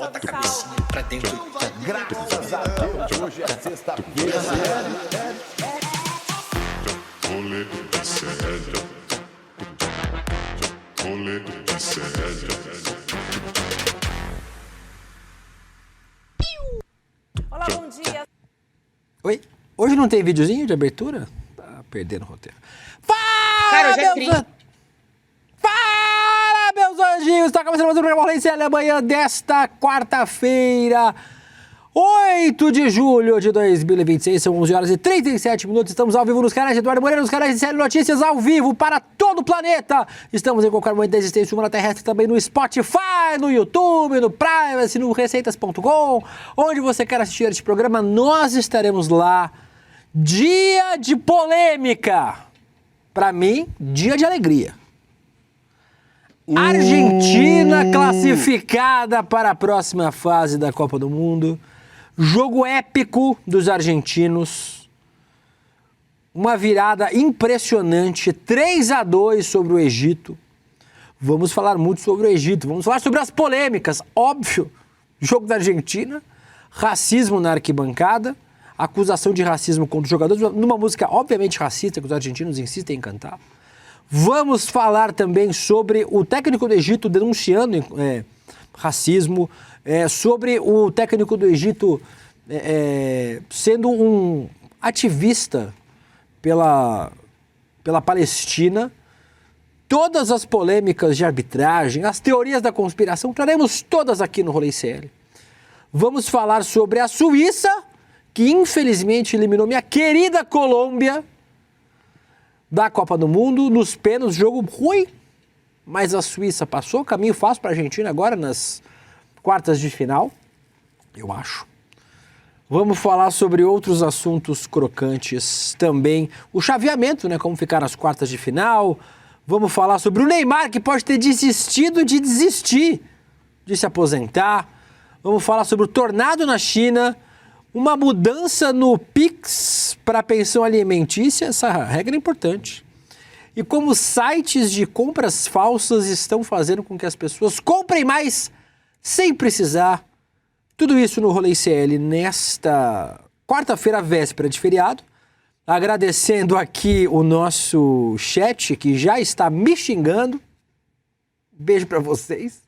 bota a cabecinha pra dentro. Graças a Deus, hoje é sexta-feira. Rolê de sério. Rolê de sério. Olá, bom dia. Oi? Hoje não tem videozinho de abertura? Tá perdendo o roteiro. Fala, Cara, hoje é meus Fala, meus anjinhos! Está começando mais um programa Rolê Sério amanhã desta quarta-feira, 8 de julho de 2026, são 11 horas e 37 minutos. Estamos ao vivo nos canais de Eduardo Moreira, nos canais de Sério Notícias, ao vivo para todo o planeta. Estamos em qualquer momento da existência humana terrestre, também no Spotify, no YouTube, no Privacy, no Receitas.com. Onde você quer assistir este programa, nós estaremos lá. Dia de polêmica. Para mim, dia de alegria. Argentina classificada para a próxima fase da Copa do Mundo. Jogo épico dos argentinos. Uma virada impressionante, 3-2 sobre o Egito. Vamos falar muito sobre o Egito, vamos falar sobre as polêmicas. Óbvio, jogo da Argentina, racismo na arquibancada, acusação de racismo contra os jogadores, numa música obviamente racista que os argentinos insistem em cantar. Vamos falar também sobre o técnico do Egito denunciando racismo, sobre o técnico do Egito sendo um ativista pela Palestina, todas as polêmicas de arbitragem, as teorias da conspiração, traremos todas aqui no Rolê CL. Vamos falar sobre a Suíça, que infelizmente eliminou minha querida Colômbia da Copa do Mundo, nos pênaltis, jogo ruim, mas a Suíça passou, caminho fácil para a Argentina agora nas quartas de final, eu acho. Vamos falar sobre outros assuntos crocantes também, o chaveamento, né, como ficar nas quartas de final. Vamos falar sobre o Neymar, que pode ter desistido de desistir de se aposentar. Vamos falar sobre o tornado na China, uma mudança no Pix para pensão alimentícia, essa regra é importante. E como sites de compras falsas estão fazendo com que as pessoas comprem mais sem precisar. Tudo isso no Rolê CL nesta quarta-feira, véspera de feriado. Agradecendo aqui o nosso chat, que já está me xingando. Beijo para vocês.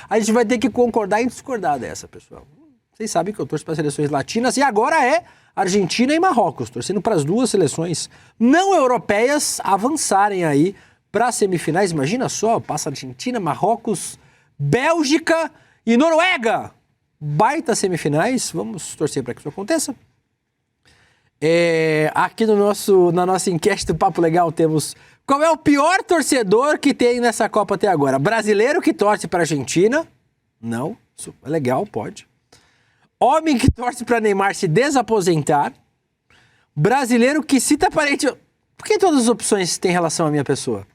A gente vai ter que concordar e discordar dessa, pessoal. Vocês sabem que eu torço para as seleções latinas e agora é Argentina e Marrocos, torcendo para as duas seleções não europeias avançarem aí para as semifinais. Imagina só, passa Argentina, Marrocos, Bélgica e Noruega. Baita semifinais, vamos torcer para que isso aconteça. Aqui na nossa enquete do Papo Legal temos qual é o pior torcedor que tem nessa Copa até agora. Brasileiro que torce para a Argentina? Não, isso é legal, pode. Homem que torce para Neymar se desaposentar. Brasileiro que cita parente. Por que todas as opções têm relação à minha pessoa?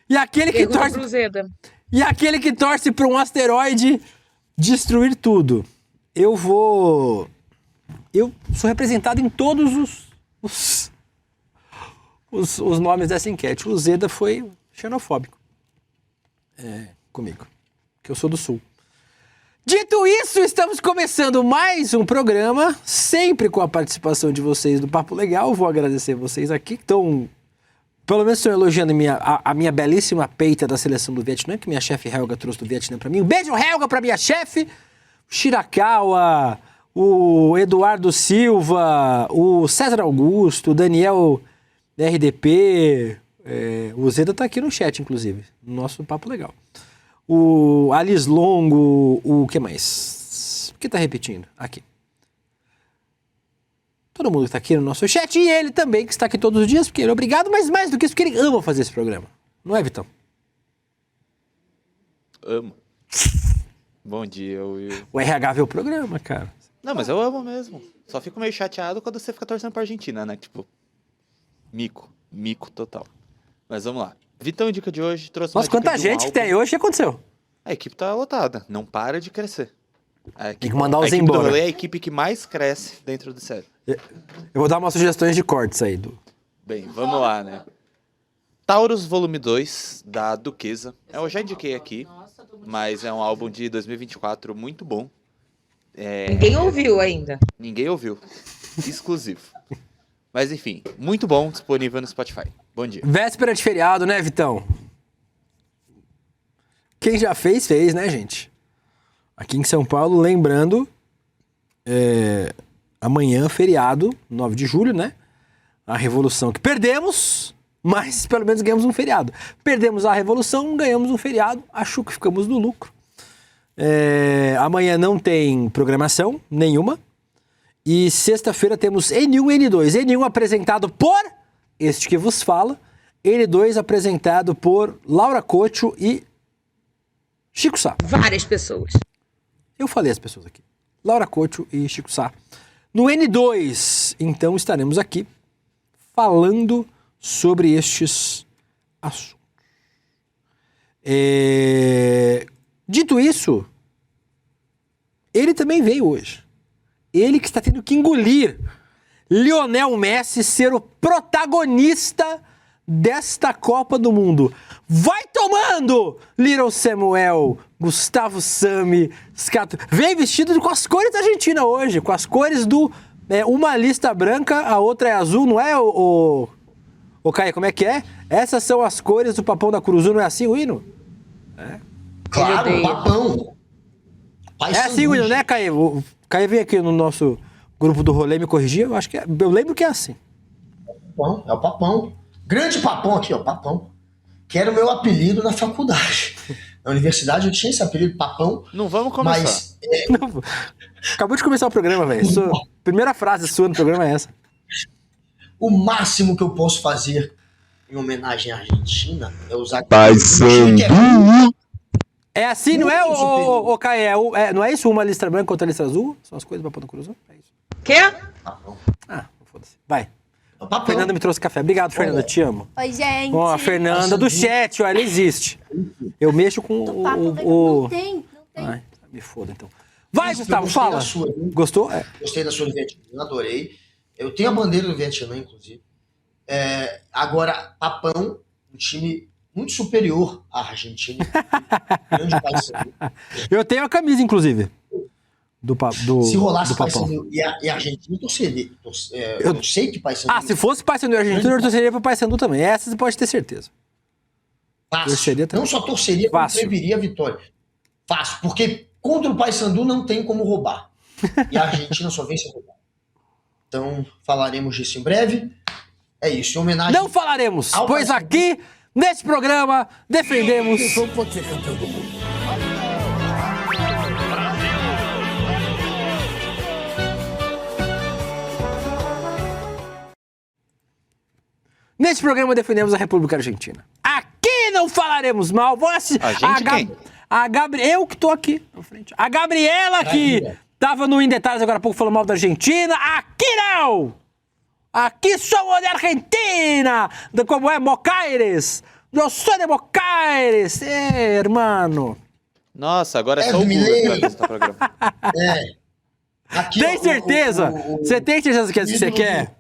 E aquele que torce. E aquele que torce para um asteroide destruir tudo. Eu sou representado em todos os nomes dessa enquete. O Zeda foi xenofóbico comigo, que eu sou do Sul. Dito isso, estamos começando mais um programa, sempre com a participação de vocês do Papo Legal. Vou agradecer vocês aqui, que estão, pelo menos estão elogiando a minha belíssima peita da seleção do Vietnã, que minha chefe Helga trouxe do Vietnã pra mim. Um beijo, Helga, pra minha chefe. Shirakawa, o Eduardo Silva, o César Augusto, o Daniel RDP, o Zeda tá aqui no chat, inclusive, no nosso Papo Legal. O Alice Longo, o que mais? O que tá repetindo? Aqui. Todo mundo que tá aqui no nosso chat e ele também, que está aqui todos os dias, porque ele é obrigado, mas mais do que isso, porque ele ama fazer esse programa. Não é, Vitão? Amo. Bom dia, Will. O RH vê o programa, cara. Não, mas eu amo mesmo. Só fico meio chateado quando você fica torcendo pra Argentina, né? Tipo, mico total. Mas vamos lá. Vitão Indica de hoje trouxe Nossa, quanta gente que tem hoje, o que aconteceu? A equipe tá lotada, não para de crescer. Tem que mandar os embora. A equipe do embora. Rolê é a equipe que mais cresce dentro do sério. Eu vou dar umas sugestões de cortes aí. Bem, vamos lá, né? Taurus Volume 2, da Duquesa. Eu já indiquei aqui. Nossa, tô mas é um álbum de 2024 muito bom. Ninguém ouviu ainda. Ninguém ouviu. Exclusivo. Mas enfim, muito bom, disponível no Spotify. Bom dia. Véspera de feriado, né, Vitão? Quem já fez, né, gente? Aqui em São Paulo, lembrando, amanhã, feriado, 9 de julho, né? A Revolução que perdemos, mas pelo menos ganhamos um feriado. Perdemos a Revolução, ganhamos um feriado, acho que ficamos no lucro. Amanhã não tem programação nenhuma. E sexta-feira temos N1 e N2. N1 apresentado por este que vos fala. N2 apresentado por Laura Cocho e Chico Sá. Várias pessoas. Eu falei as pessoas aqui. Laura Cocho e Chico Sá. No N2, então, estaremos aqui falando sobre estes assuntos. Dito isso, ele também veio hoje. Ele que está tendo que engolir Lionel Messi ser o protagonista desta Copa do Mundo. Vai tomando, Little Samuel, Gustavo Sami, Scato. Vem vestido com as cores da Argentina hoje, com as cores do... uma lista branca, a outra é azul, não é, o Caio, como é que é? Essas são as cores do Papão da Curuzu, não é assim o hino? Claro, papão. É assim o hino, né, Caio? O Caio veio aqui no nosso grupo do rolê me corrigir, eu acho que eu lembro que é assim. É o papão. Grande papão aqui, ó, papão. Que era o meu apelido na faculdade. Na universidade eu tinha esse apelido, papão. Não vamos começar. Mas Não, acabou de começar o programa, velho. Primeira frase sua no programa é essa. o máximo que eu posso fazer em homenagem à Argentina é usar... É assim, não é, o Caio? Não é isso? Uma lista branca contra a lista azul? São as coisas do Papão da Curuzu? É isso. Quê? Foda-se. Vai. Papão. Fernanda me trouxe café. Obrigado, Fernanda. Te amo. Oi, gente. Ó, a Fernanda do chat, ó, ela existe. Eu mexo com Do papo o... Não tem. Ai, me foda, então. Vai, Isso, Gustavo, eu gostei fala. da sua, viu? Gostou? Gostei da sua do Vietnã, adorei. Eu tenho a bandeira do Vietnã, inclusive. Agora, Papão, um time muito superior à Argentina. Grande país. Eu tenho a camisa, inclusive. Se rolasse do Papão. Paysandu e a Argentina, eu torceria. Eu não sei que Paysandu. Se fosse Paysandu e Argentina, eu torceria pro Paysandu também. Essa você pode ter certeza. Fácil. Torceria também. Não só torceria, como Fácil. preveria a vitória. Fácil, porque contra o Paysandu não tem como roubar. E a Argentina só vem se roubar. Então, falaremos disso em breve. É isso, em homenagem... Não falaremos, ao pois Paysandu. aqui, nesse programa, defendemos... Nesse programa defendemos a República Argentina. Aqui não falaremos mal. Vou assistir. A gente quem? A eu que tô aqui na frente. A Gabriela que tava no Em Detalhes agora há pouco falando mal da Argentina. Aqui não! Aqui somos de Argentina! Como é Mocaires? Eu sou de Mocaires! Hermano! Nossa, agora é só o Google Milei. que vai apresentar o programa. Aqui, Tem ó, certeza? Você tem certeza que é isso que você quer?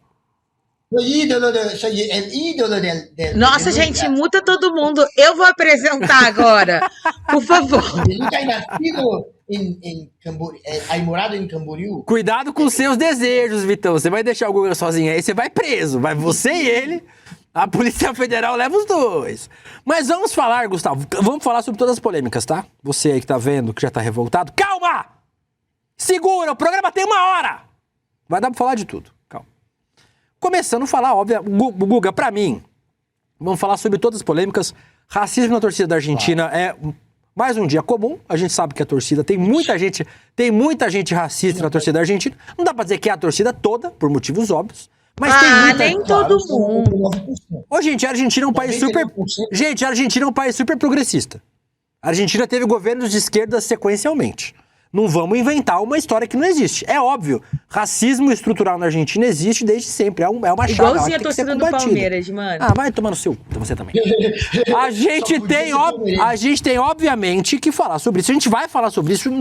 O ídolo del... Nossa, gente, muta todo mundo. Eu vou apresentar agora. Por favor. Ele está nascido em Camboriú, aí morado em Camboriú. Cuidado com os seus desejos, Vitão. Você vai deixar o Google sozinho aí, você vai preso. Vai você e ele. A Polícia Federal leva os dois. Mas vamos falar, Gustavo, vamos falar sobre todas as polêmicas, tá? Você aí que tá vendo, que já tá revoltado. Calma! Segura, o programa tem 1 hora! Vai dar pra falar de tudo. Calma. Começando a falar, óbvio, Guga, pra mim, vamos falar sobre todas as polêmicas. Racismo na torcida da Argentina é mais um dia comum. A gente sabe que a torcida tem muita gente racista na torcida da Argentina. Não dá pra dizer que é a torcida toda, por motivos óbvios. Mas tem muita... nem todo mundo. Ô, gente, a Argentina é um país super... 99%. Gente, a Argentina é um país super progressista. A Argentina teve governos de esquerda sequencialmente. Não vamos inventar uma história que não existe. É óbvio, racismo estrutural na Argentina existe desde sempre. É uma chaga. Igualzinho a que tem que ser torcida do combatida. Palmeiras, mano. Ah, vai tomar no seu... Você também. A gente tem, obviamente, que falar sobre isso. A gente vai falar sobre isso.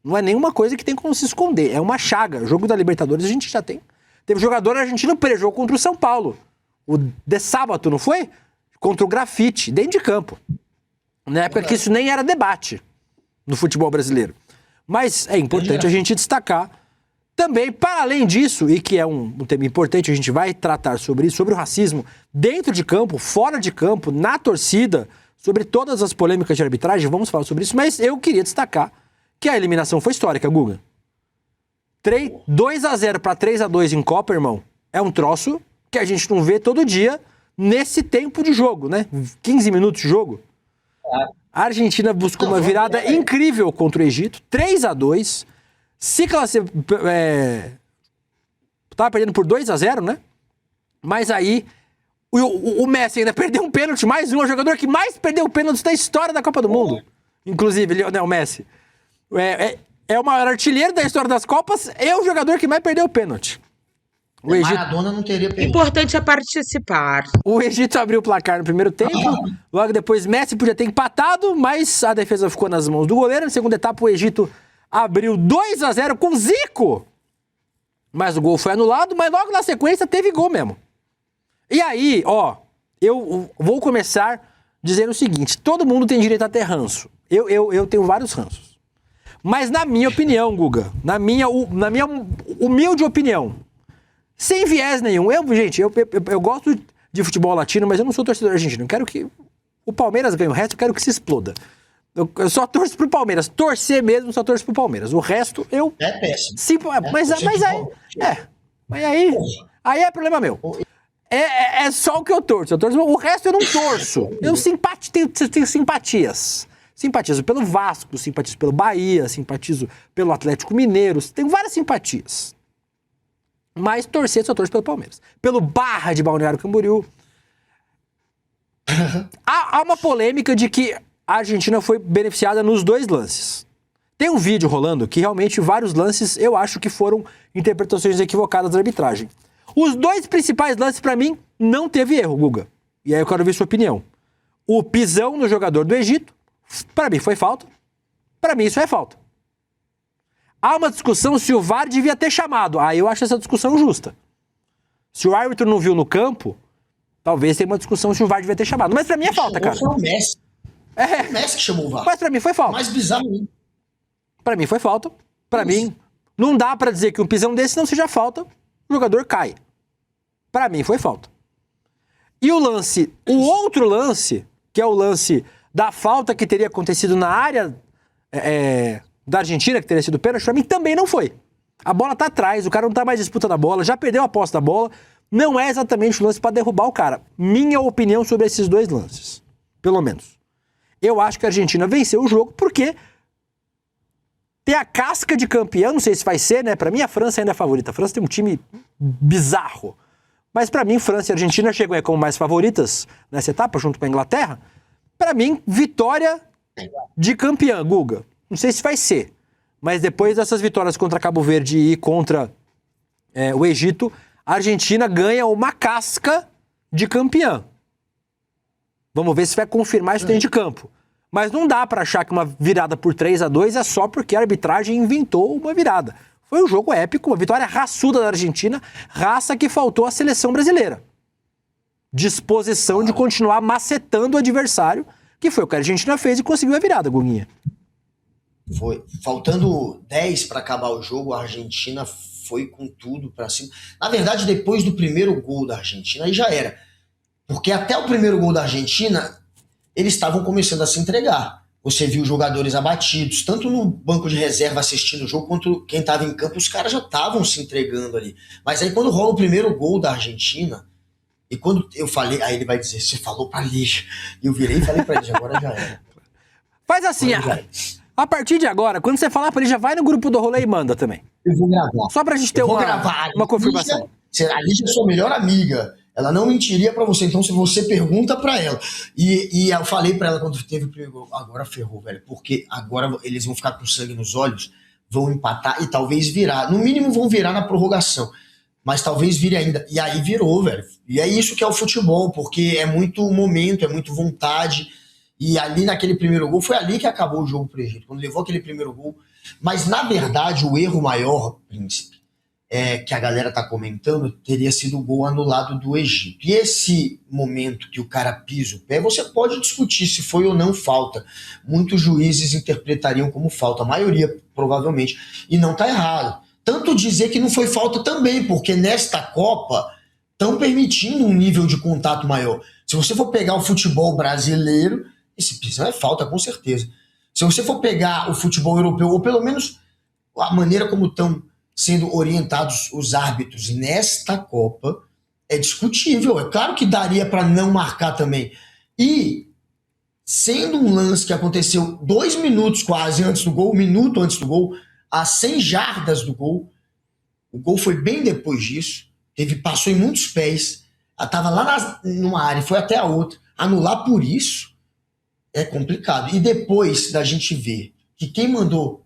Não é nenhuma coisa que tem como se esconder. É uma chaga. O jogo da Libertadores a gente já tem. Teve jogador argentino preso, jogou contra o São Paulo. O de sábado, não foi? Contra o Grafite, dentro de campo. Na época que isso nem era debate no futebol brasileiro. Mas é importante a gente destacar também, para além disso, e que é um tema importante, a gente vai tratar sobre isso, sobre o racismo dentro de campo, fora de campo, na torcida, sobre todas as polêmicas de arbitragem, vamos falar sobre isso, mas eu queria destacar que a eliminação foi histórica, Guga. 2-0 para 3-2 em Copa, irmão, é um troço que a gente não vê todo dia nesse tempo de jogo, né? 15 minutos de jogo. A Argentina buscou uma virada incrível contra o Egito, 3-2. Se tava perdendo por 2-0, né? Mas aí o Messi ainda perdeu um pênalti, mais um, é o jogador que mais perdeu pênaltis da história da Copa do Mundo. Inclusive, Lionel Messi. É o maior artilheiro da história das Copas, é o jogador que mais perdeu pênalti. O Maradona não teria O pênalti. importante é participar. O Egito abriu o placar no primeiro tempo, logo depois Messi podia ter empatado, mas a defesa ficou nas mãos do goleiro. Na segunda etapa o Egito abriu 2-0 com Zico. Mas o gol foi anulado, mas logo na sequência teve gol mesmo. E aí, ó, eu vou começar dizendo o seguinte, todo mundo tem direito a ter ranço. Eu tenho vários ranços. Mas na minha opinião, Guga, na minha humilde opinião, sem viés nenhum, eu gosto de futebol latino, mas eu não sou torcedor argentino. Eu quero que o Palmeiras ganhe, o resto eu quero que se exploda. Eu só torço pro Palmeiras. Torcer mesmo, só torço pro Palmeiras. O resto, eu... É péssimo. Sim, mas aí é problema meu. É só o que eu torço. O resto eu não torço. Eu tenho simpatias. Simpatizo pelo Vasco, simpatizo pelo Bahia, simpatizo pelo Atlético Mineiro. Tenho várias simpatias. Mas torcer, só torço pelo Palmeiras. Pelo Barra de Balneário Camboriú. Há uma polêmica de que a Argentina foi beneficiada nos dois lances. Tem um vídeo rolando que realmente vários lances eu acho que foram interpretações equivocadas da arbitragem. Os dois principais lances pra mim não teve erro, Guga. E aí eu quero ver sua opinião. O pisão no jogador do Egito, pra mim foi falta. Pra mim isso é falta. Há uma discussão se o VAR devia ter chamado. Aí eu acho essa discussão justa. Se o árbitro não viu no campo, talvez tenha uma discussão se o VAR devia ter chamado. Mas pra mim é falta, cara. Foi o Messi. O Messi que chamou o VAR. Mas pra mim foi falta. Mais bizarro ainda. Pra mim foi falta. Pra mim, não dá pra dizer que um pisão desse não seja falta. O jogador cai. Pra mim foi falta. E o outro lance, que é o lance da falta que teria acontecido na área da Argentina, que teria sido pênalti, pra mim também não foi. A bola tá atrás, o cara não tá mais disputando a bola, já perdeu a posse da bola. Não é exatamente o lance pra derrubar o cara. Minha opinião sobre esses dois lances. Pelo menos. Eu acho que a Argentina venceu o jogo porque tem a casca de campeão, não sei se vai ser, né? Pra mim a França ainda é a favorita. A França tem um time bizarro. Mas pra mim, França e Argentina chegam aí como mais favoritas nessa etapa, junto com a Inglaterra. Pra mim, vitória de campeã, Guga. Não sei se vai ser. Mas depois dessas vitórias contra Cabo Verde e contra o Egito, a Argentina ganha uma casca de campeã. Vamos ver se vai confirmar isso dentro de campo. Mas não dá pra achar que uma virada por 3-2 é só porque a arbitragem inventou uma virada. Foi um jogo épico, uma vitória raçuda da Argentina, raça que faltou à seleção brasileira. Disposição de continuar macetando o adversário, que foi o que a Argentina fez e conseguiu a virada, Guguinha. Foi. Faltando 10 para acabar o jogo, a Argentina foi com tudo para cima. Na verdade, depois do primeiro gol da Argentina, aí já era. Porque até o primeiro gol da Argentina, eles estavam começando a se entregar. Você viu jogadores abatidos, tanto no banco de reserva assistindo o jogo, quanto quem estava em campo, os caras já estavam se entregando ali. Mas aí quando rola o primeiro gol da Argentina, e quando eu falei, aí ele vai dizer, você falou pra Lígia. E eu virei e falei pra Lígia, agora já era. Faz assim, a partir de agora, quando você falar pra Lígia, vai no grupo do rolê e manda também. Eu vou gravar. Só pra gente ter uma confirmação. A Lígia é sua melhor amiga. Ela não mentiria pra você, então se você pergunta pra ela. E eu falei pra ela quando teve o primeiro gol, agora ferrou, velho, porque agora eles vão ficar com sangue nos olhos, vão empatar e talvez virar. No mínimo vão virar na prorrogação, mas talvez vire ainda. E aí virou, velho. E é isso que é o futebol, porque é muito momento, é muito vontade. E ali naquele primeiro gol, foi ali que acabou o jogo pro Egito, quando levou aquele primeiro gol. Mas na verdade o erro maior, Príncipe, que a galera tá comentando, teria sido o gol anulado do Egito. E esse momento que o cara pisa o pé, você pode discutir se foi ou não falta. Muitos juízes interpretariam como falta, a maioria provavelmente, e não tá errado. Tanto dizer que não foi falta também, porque nesta Copa estão permitindo um nível de contato maior. Se você for pegar o futebol brasileiro, esse pisão é falta, com certeza. Se você for pegar o futebol europeu, ou pelo menos a maneira como estão sendo orientados os árbitros nesta Copa, é discutível. É claro que daria para não marcar também. E, sendo um lance que aconteceu 2 minutos quase antes do gol, 1 minuto antes do gol, a 100 jardas do gol, o gol foi bem depois disso, passou em muitos pés, estava lá numa área, foi até a outra. Anular por isso é complicado. E depois da gente ver que quem mandou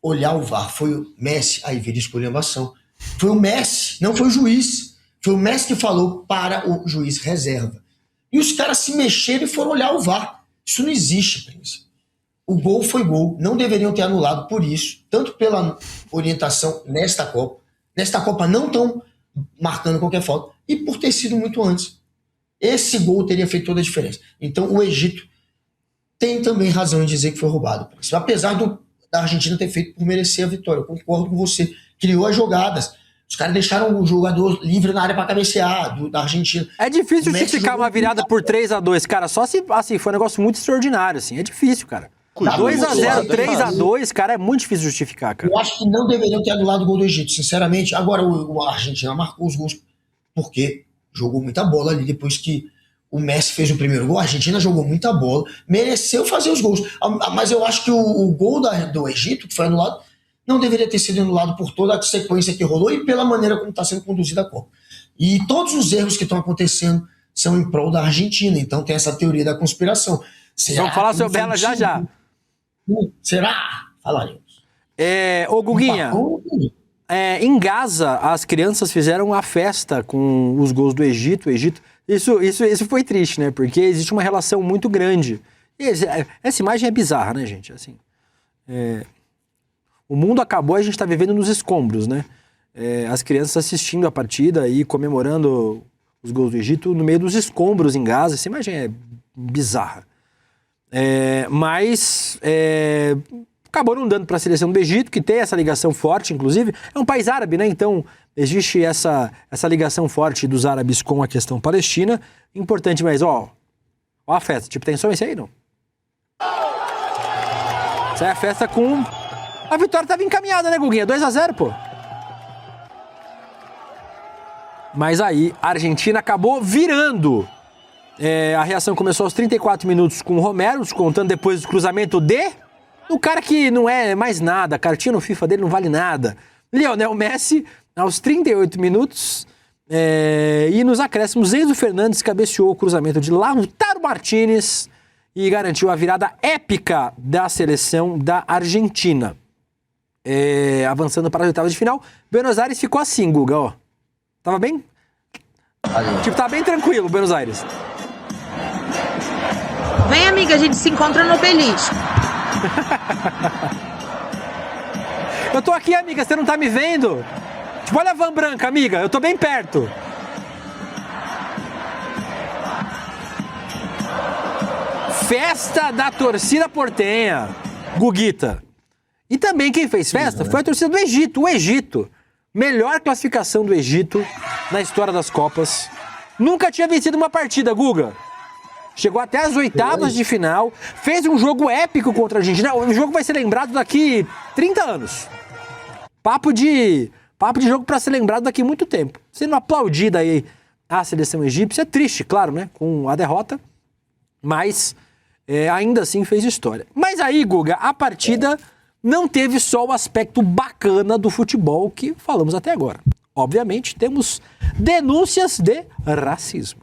olhar o VAR foi o Messi, aí vira esculhambação. Foi o Messi, não foi o juiz. Foi o Messi que falou para o juiz reserva. E os caras se mexeram e foram olhar o VAR. Isso não existe, príncipe. O gol foi gol, não deveriam ter anulado por isso, tanto pela orientação nesta Copa. Nesta Copa não estão marcando qualquer falta, e por ter sido muito antes. Esse gol teria feito toda a diferença. Então o Egito tem também razão em dizer que foi roubado, príncipe. Apesar da Argentina ter feito por merecer a vitória. Eu concordo com você. Criou as jogadas. Os caras deixaram o jogador livre na área para cabecear da Argentina. É difícil justificar uma virada por 3-2, cara. Só se assim, foi um negócio muito exordinário, assim. É difícil, cara. 2-0, 3-2, cara, é muito difícil justificar, cara. Eu acho que não deveriam ter anulado o gol do Egito, sinceramente. Agora, a Argentina marcou os gols porque jogou muita bola ali depois que o Messi fez o primeiro gol. A Argentina jogou muita bola, mereceu fazer os gols. Mas eu acho que o gol do Egito, que foi anulado, não deveria ter sido anulado por toda a sequência que rolou e pela maneira como está sendo conduzida a Copa. E todos os erros que estão acontecendo são em prol da Argentina. Então tem essa teoria da conspiração. Vamos falar sobre ela já já. Será? Falaremos. Ô Guguinha, em Gaza, as crianças fizeram a festa com os gols do Egito. Isso foi triste, né? Porque existe uma relação muito grande. Essa imagem é bizarra, né, gente? Assim, o mundo acabou e a gente tá vivendo nos escombros, né? As crianças assistindo a partida e comemorando os gols do Egito no meio dos escombros em Gaza. Essa imagem é bizarra. Mas acabou não dando para a seleção do Egito, que tem essa ligação forte, inclusive. É um país árabe, né? Então existe essa ligação forte dos árabes com a questão palestina. Importante, mas ó a festa. Tipo, tem só esse aí, não? Essa é a festa com... A vitória estava encaminhada, né, Guguinha? 2-0, pô. Mas aí a Argentina acabou virando. A reação começou aos 34 minutos com o Romero, descontando depois do cruzamento do cara que não é mais nada, a cartinha no FIFA dele não vale nada. Lionel Messi, aos 38 minutos, e nos acréscimos, Enzo Fernandes cabeceou o cruzamento de Lautaro Martínez e garantiu a virada épica da seleção da Argentina. Avançando para as oitavas de final, Buenos Aires ficou assim, Guga, ó. Tava bem? Tipo, tava bem tranquilo, Buenos Aires. Vem, amiga, a gente se encontra no obelisco. Eu tô aqui, amiga, você não tá me vendo? Tipo, olha a van branca, amiga, eu tô bem perto. Festa da torcida portenha, Guguita. E também quem fez festa foi a torcida do Egito. O Egito, melhor classificação do Egito na história das Copas. Nunca tinha vencido uma partida, Guga. Chegou até as oitavas de final, fez um jogo épico contra a Argentina. O jogo vai ser lembrado daqui 30 anos. Papo de jogo para ser lembrado daqui muito tempo. Sendo aplaudida aí a seleção egípcia, é triste, claro, né? Com a derrota, mas ainda assim fez história. Mas aí, Guga, a partida não teve só o aspecto bacana do futebol que falamos até agora. Obviamente, temos denúncias de racismo.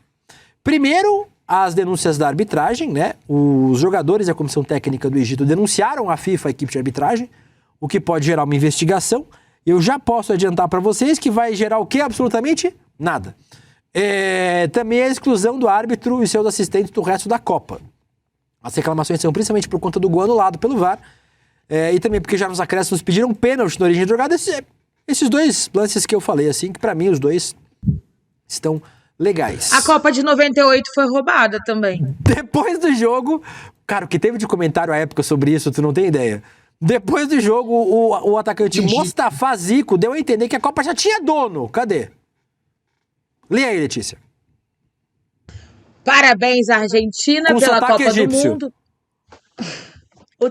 Primeiro, as denúncias da arbitragem, né? Os jogadores e a comissão técnica do Egito denunciaram a FIFA, a equipe de arbitragem, o que pode gerar uma investigação. Eu já posso adiantar para vocês que vai gerar o quê? Absolutamente nada. Também a exclusão do árbitro e seus assistentes do resto da Copa. As reclamações são principalmente por conta do gol anulado pelo VAR, e também porque já nos acréscimos pediram pênalti na origem da jogada. Esses dois lances que eu falei, assim, que pra mim os dois estão legais. A Copa de 98 foi roubada também. Depois do jogo, cara, o que teve de comentário à época sobre isso, tu não tem ideia. Depois do jogo, o atacante Mostafa Zico deu a entender que a Copa já tinha dono. Cadê? Lê aí, Letícia. Parabéns, Argentina, Com pela sotaque Copa egípcio. do Mundo.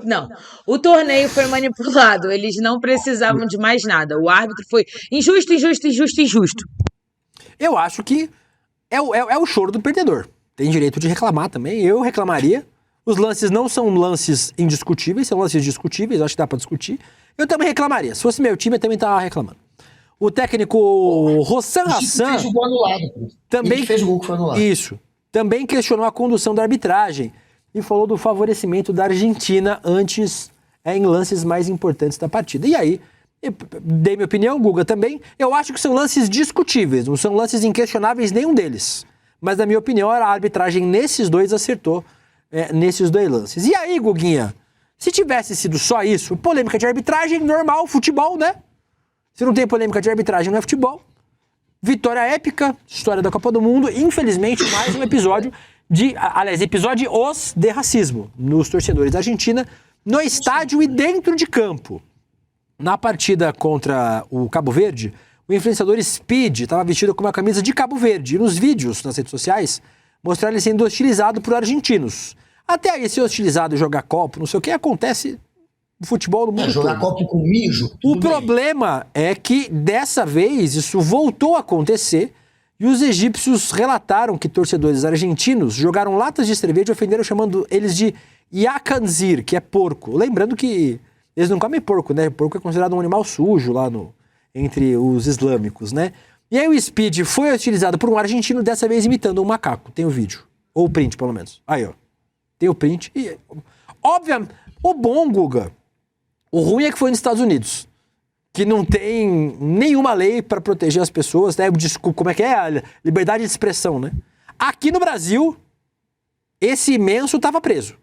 Não, o torneio foi manipulado. Eles não precisavam de mais nada. O árbitro foi injusto. Eu acho que é o choro do perdedor. Tem direito de reclamar também. Eu reclamaria. Os lances não são lances indiscutíveis, são lances discutíveis. Acho que dá pra discutir. Eu também reclamaria. Se fosse meu time, eu também tava reclamando. O técnico Rossan Hassan fez o gol anulado. também Ele fez o gol que foi anulado. Isso. Também questionou a condução da arbitragem e falou do favorecimento da Argentina antes em lances mais importantes da partida. E aí, eu dei minha opinião, Guga também. Eu acho que são lances discutíveis, não são lances inquestionáveis nenhum deles. Mas, na minha opinião, a arbitragem nesses dois acertou nesses dois lances. E aí, Guguinha, se tivesse sido só isso, polêmica de arbitragem, normal, futebol, né? Se não tem polêmica de arbitragem, não é futebol. Vitória épica, história da Copa do Mundo. Infelizmente, mais um episódio episódios de racismo nos torcedores da Argentina, no estádio e dentro de campo. Na partida contra o Cabo Verde, o influenciador Speed estava vestido com uma camisa de Cabo Verde. E nos vídeos nas redes sociais, mostraram ele sendo hostilizado por argentinos. Até aí, ser hostilizado e jogar copo, não sei o que, acontece no futebol no mundo Jogar todo. copo com mijo. O tudo bem. problema é que, dessa vez, isso voltou a acontecer e os egípcios relataram que torcedores argentinos jogaram latas de cerveja e ofenderam chamando eles de yakanzir, que é porco. Lembrando que eles não comem porco, né? Porco é considerado um animal sujo lá entre os islâmicos, né? E aí o Speed foi utilizado por um argentino, dessa vez imitando um macaco. Tem o vídeo. Ou o print, pelo menos. Aí, ó. Tem o print. E, obviamente, o bom, Guga, o ruim é que foi nos Estados Unidos, que não tem nenhuma lei para proteger as pessoas, né? Como é que é? A liberdade de expressão, né? Aqui no Brasil, esse imenso tava preso.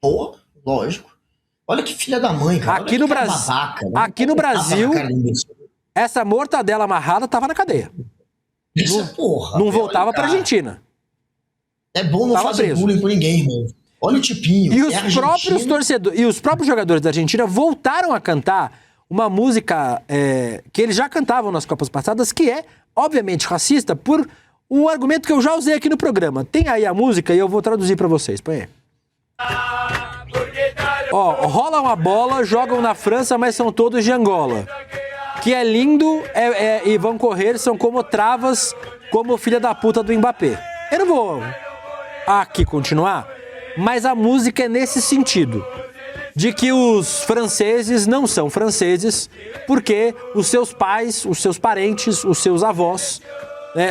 Pô, lógico. Olha que filha da mãe, cara. Aqui no Olha que cara Brasil, babaca, né? aqui no Tapa na Brasil, cara do imbecil. essa mortadela amarrada tava na cadeia. Essa porra. Não velho, voltava olha, pra cara. Argentina. É bom não Tava fazer preso. bullying com ninguém, irmão. Olha o tipinho. E os é argentino. próprios torcedores e os próprios jogadores da Argentina voltaram a cantar uma música que eles já cantavam nas Copas passadas, que é, obviamente, racista, por um argumento que eu já usei aqui no programa. Tem aí a música e eu vou traduzir pra vocês. Põe aí. Ó, rolam a bola, jogam na França, mas são todos de Angola. Que é lindo e vão correr, são como travas, como filha da puta do Mbappé. Eu não vou aqui continuar, mas a música é nesse sentido. De que os franceses não são franceses porque os seus pais, os seus parentes, os seus avós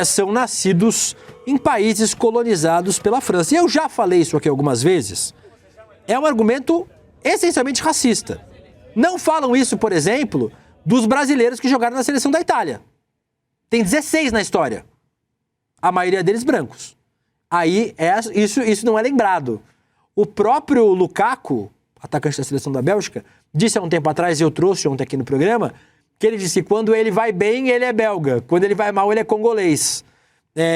são nascidos em países colonizados pela França. E eu já falei isso aqui algumas vezes. É um argumento essencialmente racista. Não falam isso, por exemplo, dos brasileiros que jogaram na seleção da Itália. Tem 16 na história. A maioria deles brancos. Aí isso não é lembrado. O próprio Lukaku, atacante da seleção da Bélgica, disse há um tempo atrás, e eu trouxe ontem aqui no programa, que ele disse que quando ele vai bem, ele é belga. Quando ele vai mal, ele é congolês.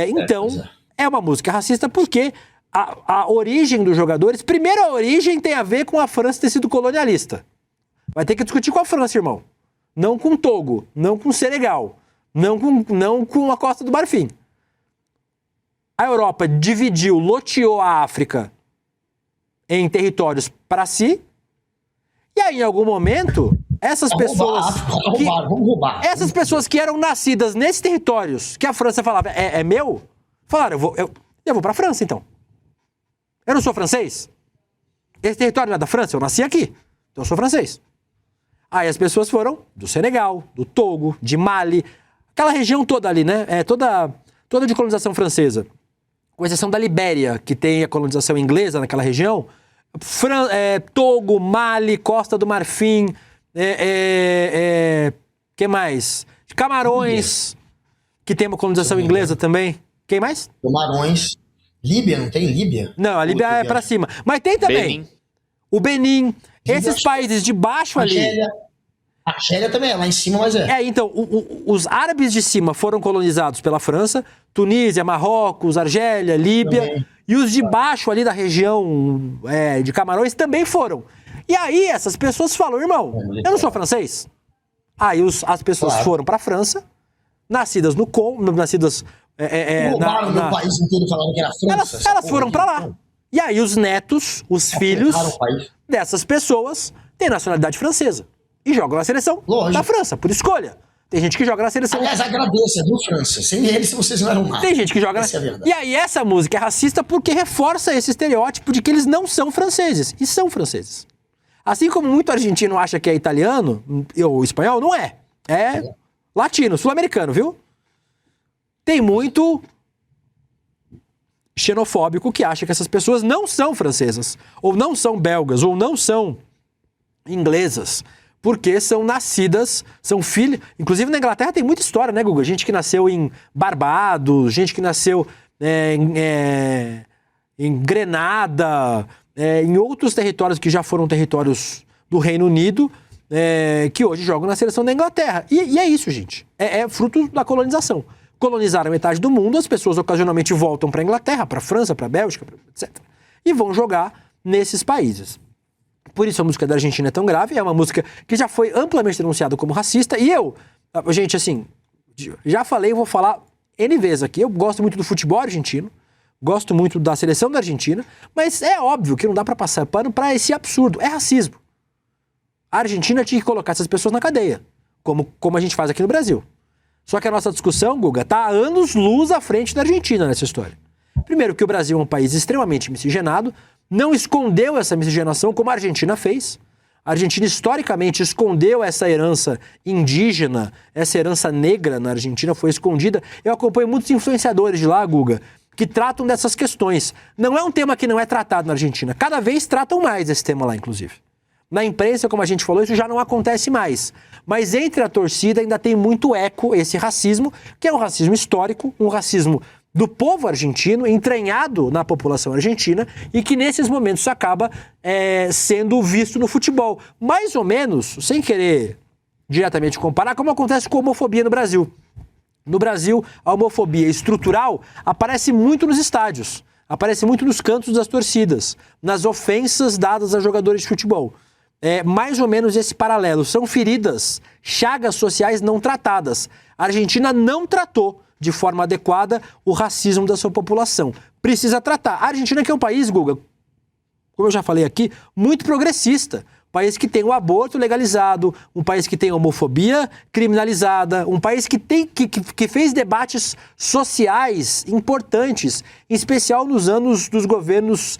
Então, é uma música racista porque a origem dos jogadores... Primeiro, a origem tem a ver com a França ter sido colonialista. Vai ter que discutir com a França, irmão. Não com Togo, não com Senegal, não com a Costa do Marfim. A Europa dividiu, loteou a África em territórios para si, e aí, em algum momento, essas pessoas... Vamos roubar. Essas pessoas que eram nascidas nesses territórios, que a França falava, é meu, falaram, eu vou pra França, então. Eu não sou francês? Esse território não é da França? Eu nasci aqui, então eu sou francês. Aí as pessoas foram do Senegal, do Togo, de Mali, aquela região toda ali, né? Toda de colonização francesa. Com exceção da Libéria, que tem a colonização inglesa naquela região. Togo, Mali, Costa do Marfim, que mais? Camarões, que tem uma colonização inglesa também. Quem mais? Camarões. Líbia, não tem Líbia? Não, a Líbia é pra cima. Mas tem também Benin. o Benin, esses países de baixo ali. Argélia. A Argélia também é lá em cima, mas é. Então, os árabes de cima foram colonizados pela França, Tunísia, Marrocos, Argélia, Líbia, Também. e os de baixo ali da região de Camarões também foram. E aí essas pessoas falam, irmão, eu não sou francês. Aí as pessoas Claro. foram pra França, nascidas no Congo, nascidas... Roubaram no país inteiro falando que era França. essa Elas porra foram aqui. pra lá. E aí os netos, os filhos Roubaram o país. dessas pessoas têm nacionalidade francesa. E jogam na seleção Lógico. da França, por escolha. Tem gente que joga na seleção... Aliás, agradeça, viu, França? Sem eles, vocês não eram nada. Tem gente que joga... Essa é a verdade. E aí essa música é racista porque reforça esse estereótipo de que eles não são franceses. E são franceses. Assim como muito argentino acha que é italiano, ou espanhol, não é. É latino, sul-americano, viu? Tem muito xenofóbico que acha que essas pessoas não são francesas, ou não são belgas, ou não são inglesas, porque são nascidas, são filhas... Inclusive na Inglaterra tem muita história, né, Guga? Gente que nasceu em Barbados, gente que nasceu em Grenada, em outros territórios que já foram territórios do Reino Unido, que hoje jogam na seleção da Inglaterra. E é isso, gente. É fruto da colonização. Colonizaram metade do mundo, as pessoas ocasionalmente voltam para a Inglaterra, para a França, para a Bélgica, etc. E vão jogar nesses países. Por isso a música da Argentina é tão grave, é uma música que já foi amplamente denunciada como racista, e eu, gente, assim, já falei, vou falar N vezes aqui, eu gosto muito do futebol argentino, gosto muito da seleção da Argentina, mas é óbvio que não dá pra passar pano pra esse absurdo, é racismo. A Argentina tinha que colocar essas pessoas na cadeia, como a gente faz aqui no Brasil. Só que a nossa discussão, Guga, tá há anos-luz à frente da Argentina nessa história. Primeiro que o Brasil é um país extremamente miscigenado, não escondeu essa miscigenação como a Argentina fez. A Argentina historicamente escondeu essa herança indígena, essa herança negra na Argentina foi escondida. Eu acompanho muitos influenciadores de lá, Guga, que tratam dessas questões. Não é um tema que não é tratado na Argentina. Cada vez tratam mais esse tema lá, inclusive. Na imprensa, como a gente falou, isso já não acontece mais. Mas entre a torcida ainda tem muito eco esse racismo, que é um racismo histórico, um racismo do povo argentino, entranhado na população argentina, e que nesses momentos acaba sendo visto no futebol. Mais ou menos, sem querer diretamente comparar, como acontece com a homofobia no Brasil. No Brasil, a homofobia estrutural aparece muito nos estádios, aparece muito nos cantos das torcidas, nas ofensas dadas a jogadores de futebol. É mais ou menos esse paralelo. São feridas, chagas sociais não tratadas. A Argentina não tratou de forma adequada o racismo da sua população. Precisa tratar. A Argentina que é um país, Guga, como eu já falei aqui, muito progressista. Um país que tem o aborto legalizado, um país que tem a homofobia criminalizada, um país que fez debates sociais importantes, em especial nos anos dos governos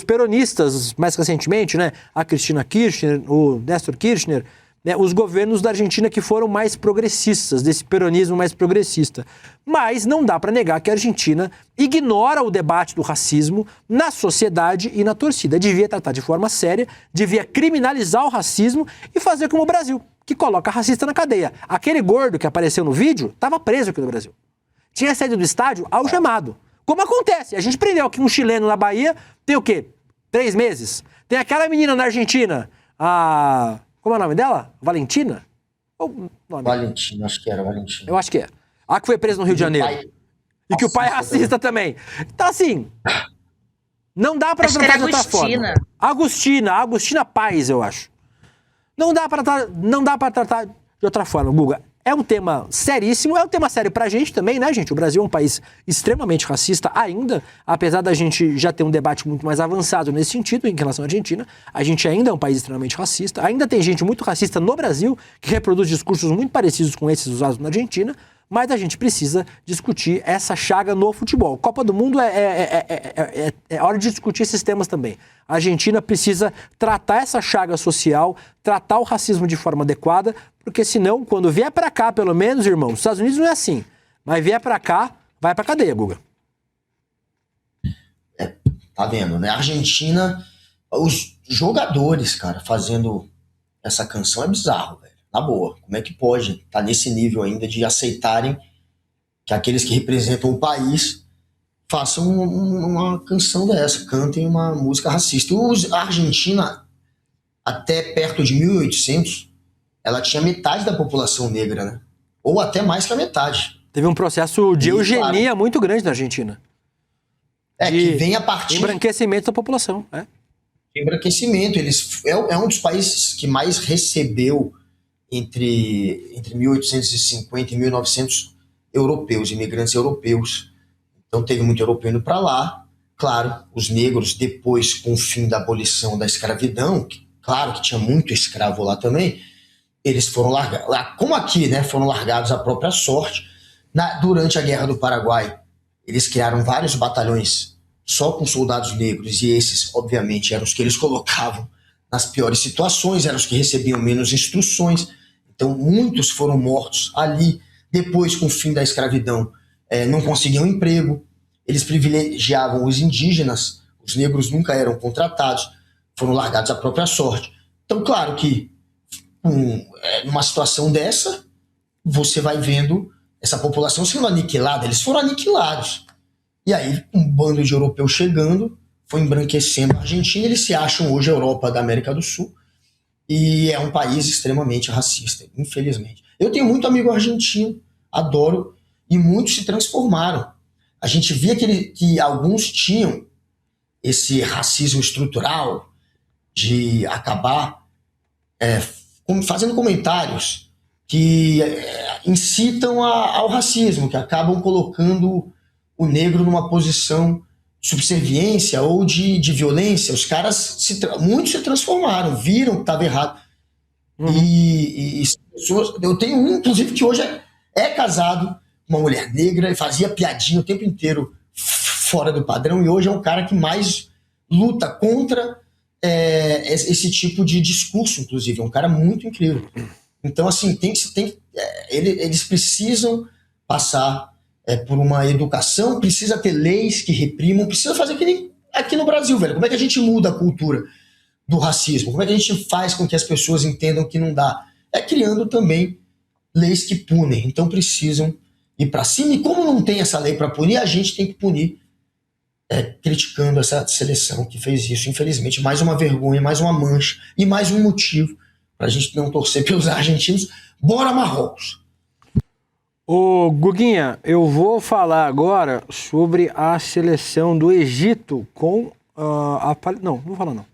peronistas, mais recentemente, né? A Cristina Kirchner, o Néstor Kirchner, né? Os governos da Argentina que foram mais progressistas, desse peronismo mais progressista. Mas não dá para negar que a Argentina ignora o debate do racismo na sociedade e na torcida. Devia tratar de forma séria, devia criminalizar o racismo e fazer como o Brasil, que coloca racista na cadeia. Aquele gordo que apareceu no vídeo estava preso aqui no Brasil. Tinha saído do estádio algemado. Como acontece? A gente prendeu aqui um chileno na Bahia, tem o quê? 3 meses. Tem aquela menina na Argentina, como é o nome dela? Valentina? Valentina, acho que era Valentina. Eu acho que é. A que foi presa no Rio de Janeiro. E que o pai é racista também. Então, assim, não dá pra Acho que tratar era de outra forma. Agostina Paz, eu acho. Não dá pra tratar de outra forma, Guga. É um tema seríssimo, é um tema sério pra gente também, né, gente? O Brasil é um país extremamente racista ainda, apesar da gente já ter um debate muito mais avançado nesse sentido em relação à Argentina, a gente ainda é um país extremamente racista, ainda tem gente muito racista no Brasil, que reproduz discursos muito parecidos com esses usados na Argentina, mas a gente precisa discutir essa chaga no futebol. Copa do Mundo é hora de discutir esses temas também. A Argentina precisa tratar essa chaga social, tratar o racismo de forma adequada, porque senão, quando vier pra cá, pelo menos, irmão, os Estados Unidos não é assim, mas vier pra cá, vai pra cadeia, Guga. Tá vendo, né? A Argentina, os jogadores, cara, fazendo essa canção é bizarro, velho. Na boa, como é que pode estar nesse nível ainda de aceitarem que aqueles que representam o país façam uma canção dessa, cantem uma música racista. A até perto de 1800, ela tinha metade da população negra, né? Ou até mais que a metade. Teve um processo de E, eugenia claro, muito grande na Argentina. que vem a partir Embranquecimento da população. de embranquecimento. É um dos países que mais recebeu entre 1850 e 1900 europeus, imigrantes europeus. Então teve muito europeu indo para lá. Claro, os negros, depois, com o fim da abolição da escravidão, claro que tinha muito escravo lá também, eles foram largados, lá, como aqui, né, foram largados à própria sorte. Durante a Guerra do Paraguai, eles criaram vários batalhões só com soldados negros, e esses, obviamente, eram os que eles colocavam nas piores situações, eram os que recebiam menos instruções. Então, muitos foram mortos ali. Depois, com o fim da escravidão, não conseguiam emprego. Eles privilegiavam os indígenas, os negros nunca eram contratados, foram largados à própria sorte. Então, claro que numa situação dessa, você vai vendo essa população sendo aniquilada. Eles foram aniquilados. E aí, um bando de europeus chegando, foi embranquecendo a Argentina. Eles se acham hoje a Europa da América do Sul. E é um país extremamente racista, infelizmente. Eu tenho muito amigo argentino, adoro, e muitos se transformaram. A gente via que alguns tinham esse racismo estrutural de acabar fazendo comentários que incitam ao racismo, que acabam colocando o negro numa posição de subserviência ou de violência. Os caras, muitos se transformaram, viram que estava errado. E pessoas, eu tenho um, inclusive, que hoje é casado, uma mulher negra, e fazia piadinha o tempo inteiro fora do padrão, e hoje é um cara que mais luta contra esse tipo de discurso, inclusive. É um cara muito incrível. Então, assim, eles precisam passar por uma educação, precisa ter leis que reprimam, precisa fazer que nem aqui no Brasil, velho. Como é que a gente muda a cultura do racismo? Como é que a gente faz com que as pessoas entendam que não dá? Criando também leis que punem. Então precisam ir para cima, e como não tem essa lei para punir, a gente tem que punir, criticando essa seleção que fez isso. Infelizmente, mais uma vergonha, mais uma mancha e mais um motivo para a gente não torcer pelos argentinos. Bora, Marrocos! Ô, Guguinha, eu vou falar agora sobre a seleção do Egito com Não, vou falar não.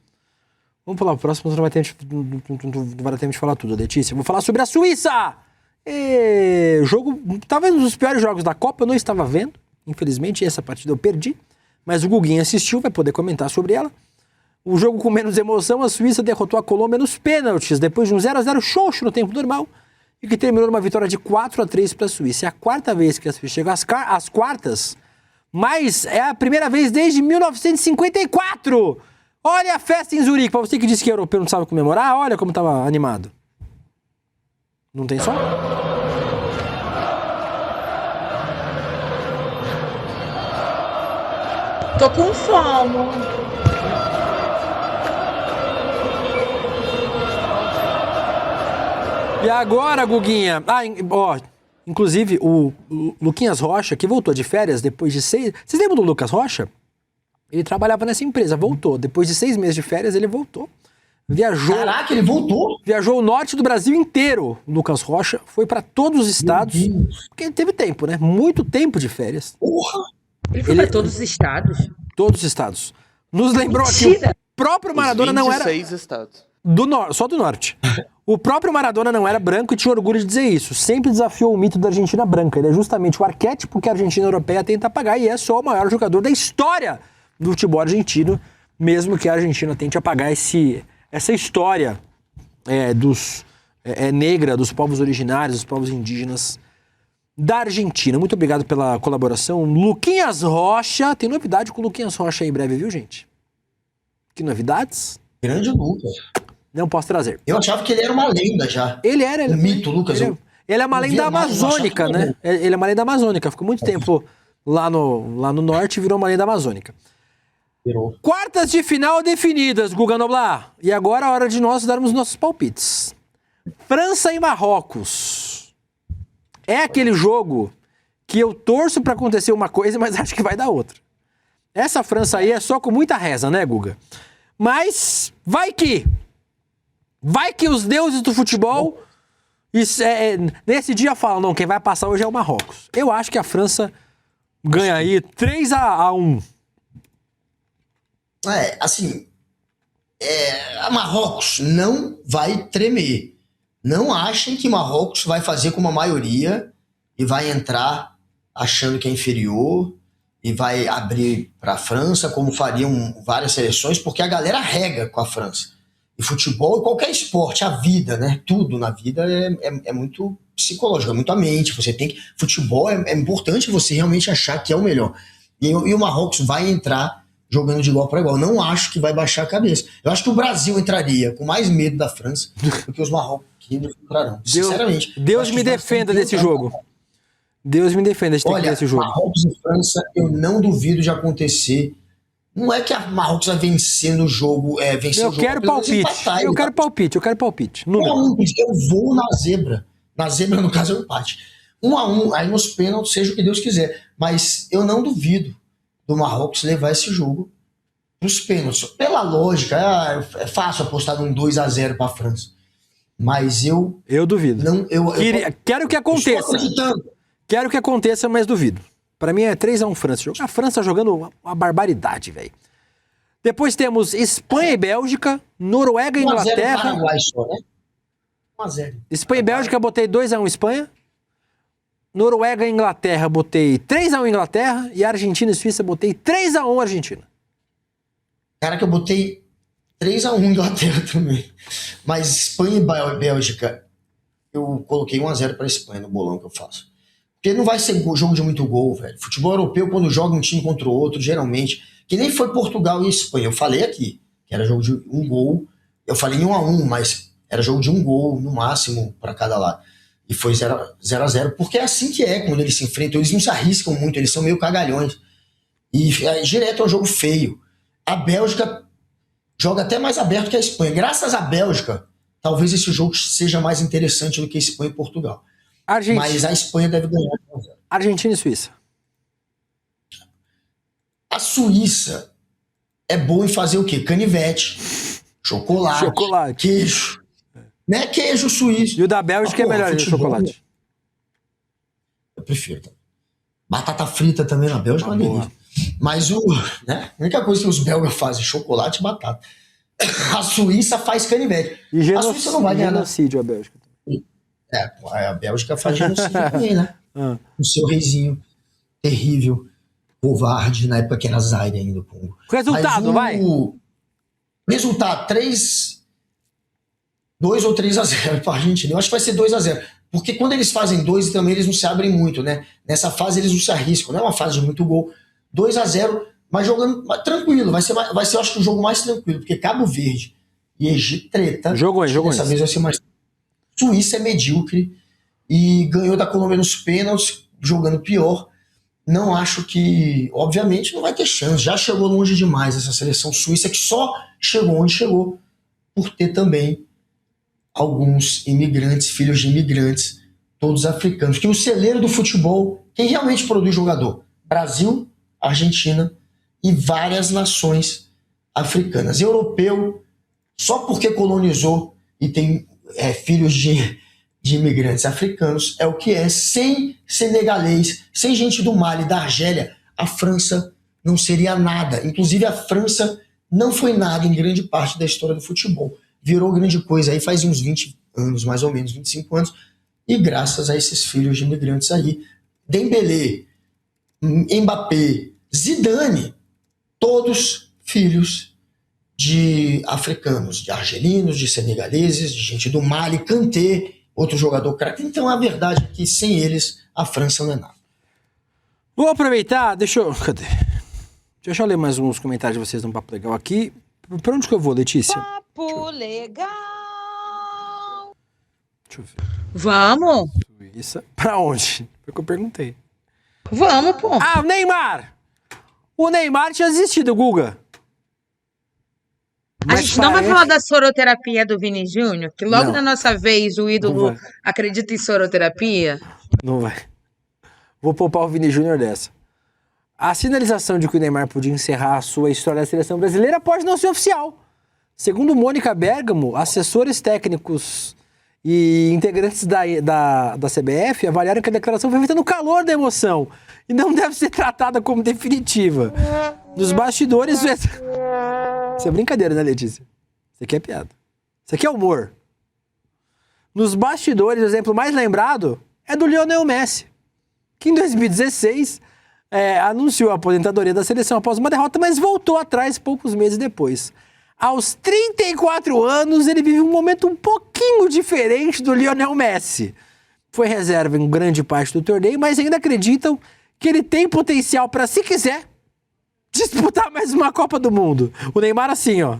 Vamos falar o próximo, não vai ter tempo de falar tudo, Letícia. Vou falar sobre a Suíça! Jogo, talvez um dos piores jogos da Copa, eu não estava vendo. Infelizmente, essa partida eu perdi. Mas o Guguinha assistiu, vai poder comentar sobre ela. O jogo com menos emoção, a Suíça derrotou a Colômbia nos pênaltis, depois de um 0-0 xoxo no tempo normal, e que terminou numa vitória de 4-3 para a Suíça. É a quarta vez que a Suíça chega às quartas, mas é a primeira vez desde 1954! Olha a festa em Zurique, para você que disse que europeu não sabe comemorar, olha como estava animado. Não tem som? Tô com fome. E agora, Guguinha? Inclusive, o Luquinhas Rocha, que voltou de férias depois de 6... Vocês lembram do Lucas Rocha? Ele trabalhava nessa empresa, voltou. Depois de 6 meses de férias, ele voltou. Viajou... Caraca, ele voltou? Viajou o norte do Brasil inteiro, o Lucas Rocha. Foi para todos os estados. Porque ele teve tempo, né? Muito tempo de férias. Porra! Ele foi para todos os estados? Todos os estados. Nos lembrou aqui, o próprio Maradona não era... 26 estados. Só do norte. O próprio Maradona não era branco e tinha orgulho de dizer isso. Sempre desafiou o mito da Argentina branca. Ele é justamente o arquétipo que a Argentina europeia tenta apagar, e é só o maior jogador da história do futebol argentino, mesmo que a Argentina tente apagar essa história negra, dos povos originários, dos povos indígenas da Argentina. Muito obrigado pela colaboração. Luquinhas Rocha. Tem novidade com o Luquinhas Rocha aí em breve, viu, gente? Que novidades? Grande Lucas. Não posso trazer. Eu achava que ele era uma lenda já. Ele era. O mito, Lucas. Ele é uma lenda amazônica, né? Ele é uma lenda amazônica. Ficou muito tempo lá no norte e virou uma lenda amazônica. Virou. Quartas de final definidas, Guga Noblar. E agora é a hora de nós darmos nossos palpites. França e Marrocos. É aquele jogo que eu torço pra acontecer uma coisa, mas acho que vai dar outra. Essa França aí é só com muita reza, né, Guga? Mas vai que... Vai que os deuses do futebol nesse dia falam, não, quem vai passar hoje é o Marrocos. Eu acho que a França ganha aí 3-1. Assim, a Marrocos não vai tremer. Não achem que Marrocos vai fazer como a maioria e vai entrar achando que é inferior e vai abrir para a França, como fariam várias seleções, porque a galera rega com a França. E futebol e qualquer esporte, a vida, né? Tudo na vida é muito psicológico, é muito a mente. Futebol é importante você realmente achar que é o melhor. E o Marrocos vai entrar jogando de igual para igual. Não acho que vai baixar a cabeça. Eu acho que o Brasil entraria com mais medo da França do que os marroquinos entrarão. Sinceramente. Deus me defenda desse jogo. Deus me defenda de ter que ver esse jogo. Marrocos e França, eu não duvido de acontecer. Não é que a Marrocos vai vencer no jogo. Eu quero palpite. Número. Eu vou na zebra. Na zebra, no caso, é um empate. 1-1, aí nos pênaltis, seja o que Deus quiser. Mas eu não duvido do Marrocos levar esse jogo pros pênaltis. Pela lógica, é fácil apostar num 2-0 pra França. Mas eu duvido. Quero que aconteça. Quero que aconteça, mas duvido. Pra mim é 3-1 França. A França jogando uma barbaridade, velho. Depois temos Espanha e Bélgica, Noruega e Inglaterra. 1-0 Paraguai só, né? 1-0. Espanha e Bélgica, botei 2-1 Espanha. Noruega e Inglaterra, botei 3-1 Inglaterra. E Argentina e Suíça, botei 3-1 Argentina. Cara, que eu botei 3-1 Inglaterra também. Mas Espanha e Bélgica, eu coloquei 1-0 pra Espanha no bolão que eu faço. Porque não vai ser jogo de muito gol, velho. Futebol europeu, quando joga um time contra o outro, geralmente... Que nem foi Portugal e Espanha. Eu falei aqui que era jogo de um gol. Eu falei 1-1, mas era jogo de um gol, no máximo, para cada lado. E foi 0-0, porque é assim que é quando eles se enfrentam. Eles não se arriscam muito, eles são meio cagalhões. E direto é um jogo feio. A Bélgica joga até mais aberto que a Espanha. Graças à Bélgica, talvez esse jogo seja mais interessante do que Espanha e Portugal. Mas a Espanha deve ganhar. Argentina e Suíça. A Suíça é boa em fazer o quê? Canivete, chocolate. Queijo. Né? Queijo suíço. E o da Bélgica é melhor de chocolate. Eu prefiro. Batata frita também na Bélgica é uma delícia. Mas né? A única coisa que os belgas fazem, chocolate e batata. A Suíça faz canivete. A Suíça não vai ganhar genocídio, a Bélgica. A Bélgica faz genocídio também, né? O seu reizinho terrível. Covarde, na época que era Zaire ainda. Resultado, vai! Resultado, 2 ou 3-0 para a Argentina. Eu acho que vai ser 2-0. Porque quando eles fazem 2, também eles não se abrem muito, né? Nessa fase eles não se arriscam. Não é uma fase de muito gol. 2-0, mas jogando tranquilo. Vai ser, eu acho que o jogo mais tranquilo. Porque Cabo Verde e Egito treta. Jogou Dessa vez vai ser mais... Suíça é medíocre. E ganhou da Colômbia nos pênaltis, jogando pior. Não acho que... Obviamente não vai ter chance. Já chegou longe demais essa seleção suíça, que só chegou onde chegou por ter também alguns imigrantes, filhos de imigrantes, todos africanos. Que o celeiro do futebol, quem realmente produz jogador? Brasil, Argentina e várias nações africanas. Europeu, só porque colonizou e tem filhos de imigrantes africanos, é o que é. Sem senegalês, sem gente do Mali, da Argélia, a França não seria nada. Inclusive, a França não foi nada em grande parte da história do futebol. Virou grande coisa aí faz uns 20 anos, mais ou menos, 25 anos, e graças a esses filhos de imigrantes aí, Dembélé, Mbappé, Zidane, todos filhos de africanos, de argelinos, de senegaleses, de gente do Mali, Kanté, outro jogador craque. Então a verdade é que sem eles a França não é nada. Vou aproveitar, deixa eu ler mais uns comentários de vocês num papo legal aqui. Pra onde que eu vou, Letícia? Papo legal. Deixa eu ver. Vamos? Isso. Pra onde? Foi o que eu perguntei. Vamos, pô. Ah, o Neymar! O Neymar tinha desistido, Guga. A gente não vai falar da soroterapia do Vini Júnior? Que logo na nossa vez o ídolo acredita em soroterapia? Não vai. Vou poupar o Vini Júnior dessa. A sinalização de que o Neymar podia encerrar a sua história da seleção brasileira pode não ser oficial. Segundo Mônica Bergamo, assessores técnicos e integrantes da CBF avaliaram que a declaração foi feita no calor da emoção e não deve ser tratada como definitiva. Nos bastidores... Isso é brincadeira, né, Letícia? Isso aqui é piada. Isso aqui é humor. Nos bastidores, o exemplo mais lembrado é do Lionel Messi, que em 2016 anunciou a aposentadoria da seleção após uma derrota, mas voltou atrás poucos meses depois. Aos 34 anos, ele vive um momento um pouquinho diferente do Lionel Messi. Foi reserva em grande parte do torneio, mas ainda acreditam que ele tem potencial para, se quiser, disputar mais uma Copa do Mundo. O Neymar assim, ó.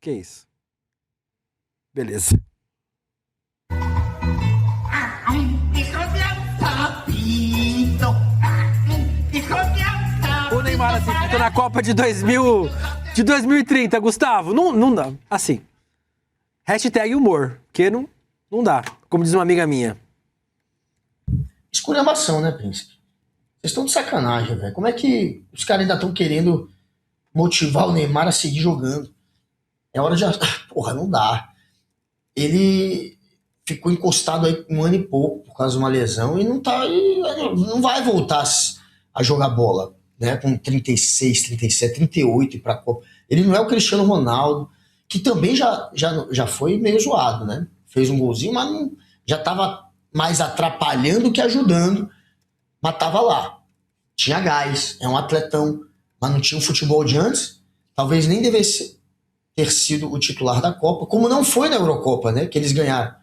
Que isso? Beleza. O Neymar assim, fica na Copa de 2030, Gustavo. Não dá. Assim. Hashtag humor. Porque não dá. Como diz uma amiga minha. Esculhambação, né, Príncipe? Vocês estão de sacanagem, velho. Como é que os caras ainda estão querendo motivar o Neymar a seguir jogando? É hora de... Porra, não dá. Ele ficou encostado aí 1 ano e pouco por causa de uma lesão e não vai voltar a jogar bola, né? Com 36, 37, 38 para a Copa. Ele não é o Cristiano Ronaldo, que também já foi meio zoado, né? Fez um golzinho, mas já estava mais atrapalhando que ajudando, mas estava lá. Tinha gás, é um atletão, mas não tinha o futebol de antes. Talvez nem devesse ter sido o titular da Copa, como não foi na Eurocopa, né? Que eles ganharam.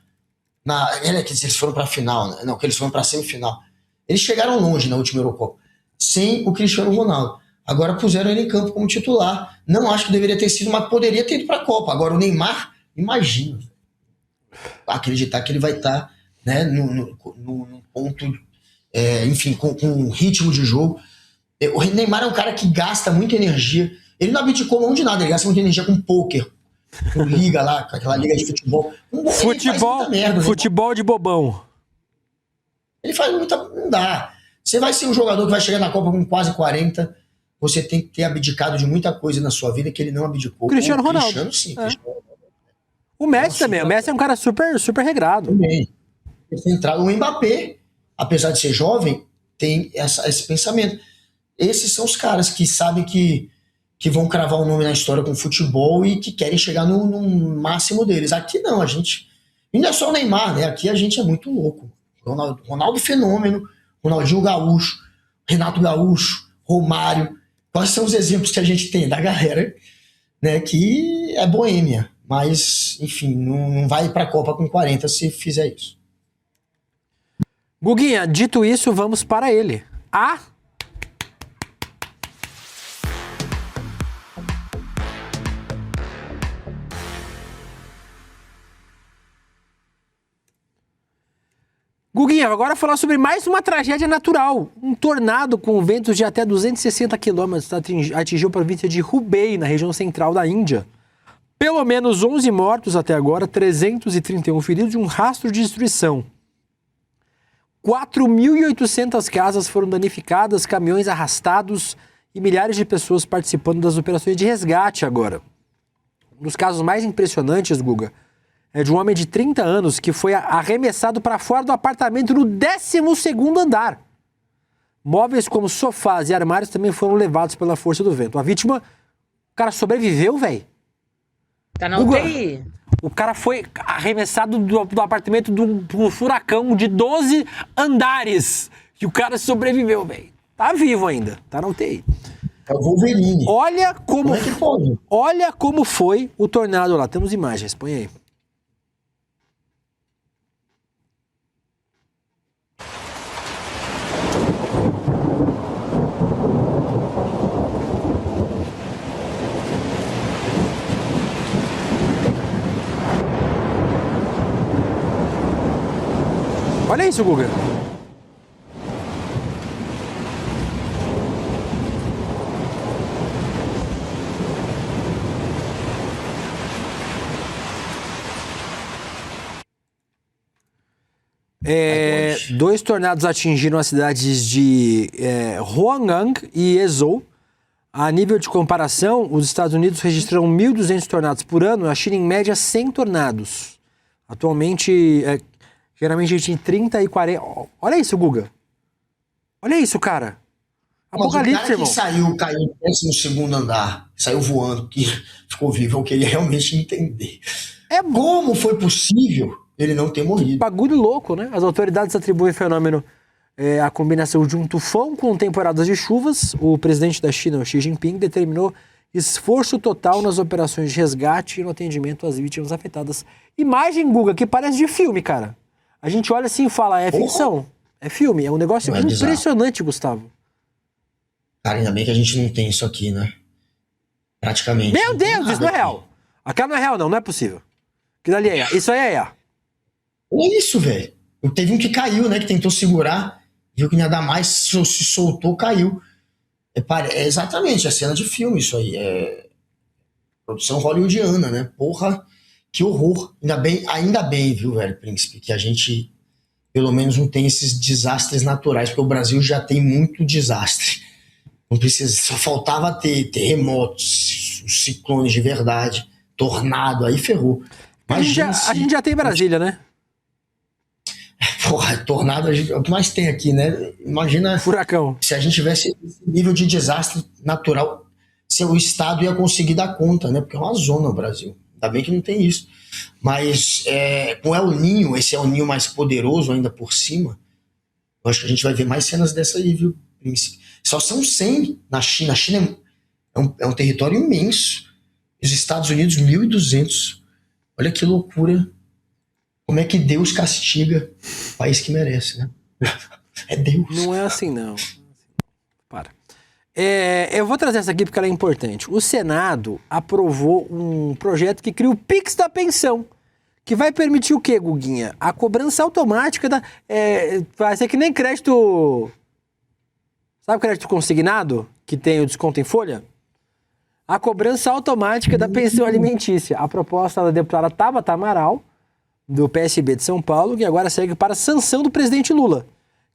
Que eles foram para a final, né? Não, que eles foram para a semifinal. Eles chegaram longe na última Eurocopa, sem o Cristiano Ronaldo. Agora puseram ele em campo como titular. Não acho que deveria ter sido, mas poderia ter ido para a Copa. Agora o Neymar, imagina, acreditar que ele vai estar, né, no ponto, enfim, com um ritmo de jogo. O Neymar é um cara que gasta muita energia. Ele não abdicou mão de nada, ele gasta muita energia com pôquer, com liga lá, com aquela liga de futebol. Futebol de bobão. Ele faz muita... Não dá. Você vai ser um jogador que vai chegar na Copa com quase 40, você tem que ter abdicado de muita coisa na sua vida que ele não abdicou. Cristiano Ronaldo. Cristiano, sim. É. O Messi também. O Messi é um cara super, super regrado. Também. O Mbappé, apesar de ser jovem, tem esse pensamento. Esses são os caras que sabem que vão cravar um nome na história com futebol e que querem chegar no máximo deles. Aqui não, a gente... E não é só o Neymar, né? Aqui a gente é muito louco. Ronaldo Fenômeno, Ronaldinho Gaúcho, Renato Gaúcho, Romário. Quais são os exemplos que a gente tem da galera, né, que é boêmia, mas, enfim, não vai para a Copa com 40 se fizer isso. Guguinha, dito isso, vamos para ele. Guguinha, agora falar sobre mais uma tragédia natural. Um tornado com ventos de até 260 km atingiu a província de Hubei, na região central da Índia. Pelo menos 11 mortos até agora, 331 feridos e um rastro de destruição. 4.800 casas foram danificadas, caminhões arrastados e milhares de pessoas participando das operações de resgate agora. Um dos casos mais impressionantes, Guga, é de um homem de 30 anos que foi arremessado para fora do apartamento no 12º andar. Móveis como sofás e armários também foram levados pela força do vento. A vítima, o cara sobreviveu, velho. Tá na UTI. O cara foi arremessado do apartamento do furacão de 12 andares. E o cara sobreviveu, velho. Tá vivo ainda, tá na UTI. É o Wolverine. Olha como é que pode? Olha como foi o tornado lá. Temos imagens, põe aí. Olha isso, Guga. Dois tornados atingiram as cidades de Huanggang e Ezhou. A nível de comparação, os Estados Unidos registram 1.200 tornados por ano, a China em média 100 tornados. Atualmente, geralmente a gente tem 30 e 40... Olha isso, Guga. Olha isso, cara. Mas o Apocalipse, cara irmão. que caiu no 12º andar, saiu voando, que ficou vivo, eu queria realmente entender. Como foi possível ele não ter morrido? Bagulho louco, né? As autoridades atribuem o fenômeno a combinação de um tufão com temporadas de chuvas. O presidente da China, Xi Jinping, determinou esforço total nas operações de resgate e no atendimento às vítimas afetadas. Imagem, Guga, que parece de filme, cara. A gente olha assim e fala, é ficção, é filme, é um negócio Não é bizarro. impressionante, Gustavo. Cara, ainda bem que a gente não tem isso aqui, né? Praticamente. Meu não tem Deus, isso nada não é aqui. real. Aquela não é real, não é possível. Aquilo ali é, isso aí é. Olha isso, velho. Teve um que caiu, né? Que tentou segurar, viu que não ia dar mais, se soltou, caiu. Exatamente, é cena de filme isso aí. É produção hollywoodiana, né? Porra, que horror. Ainda bem, viu, velho, príncipe, que a gente, pelo menos, não tem esses desastres naturais, porque o Brasil já tem muito desastre. Não precisa, só faltava ter terremotos, ciclones de verdade, tornado, aí ferrou. A gente já tem Brasília, né? Porra, tornado é o que mais tem aqui, né? Imagina Furacão. se a gente tivesse esse nível de desastre natural, se o Estado ia conseguir dar conta, né? Porque é uma zona o Brasil. Ainda bem que não tem isso. Mas com El Niño, esse El Niño mais poderoso ainda por cima, eu acho que a gente vai ver mais cenas dessa aí, viu, príncipe? Só são 100 na China. A China é um território imenso. Os Estados Unidos, 1.200. Olha que loucura. Como é que Deus castiga o país que merece, né? É Deus. Não é assim, não. Para. Eu vou trazer essa aqui porque ela é importante. O Senado aprovou um projeto que cria o Pix da pensão, que vai permitir o quê, Guguinha? A cobrança automática da... vai ser que nem crédito... Sabe o crédito consignado, que tem o desconto em folha? A cobrança automática da pensão alimentícia. A proposta da deputada Tabata Amaral, do PSB de São Paulo, que agora segue para a sanção do presidente Lula.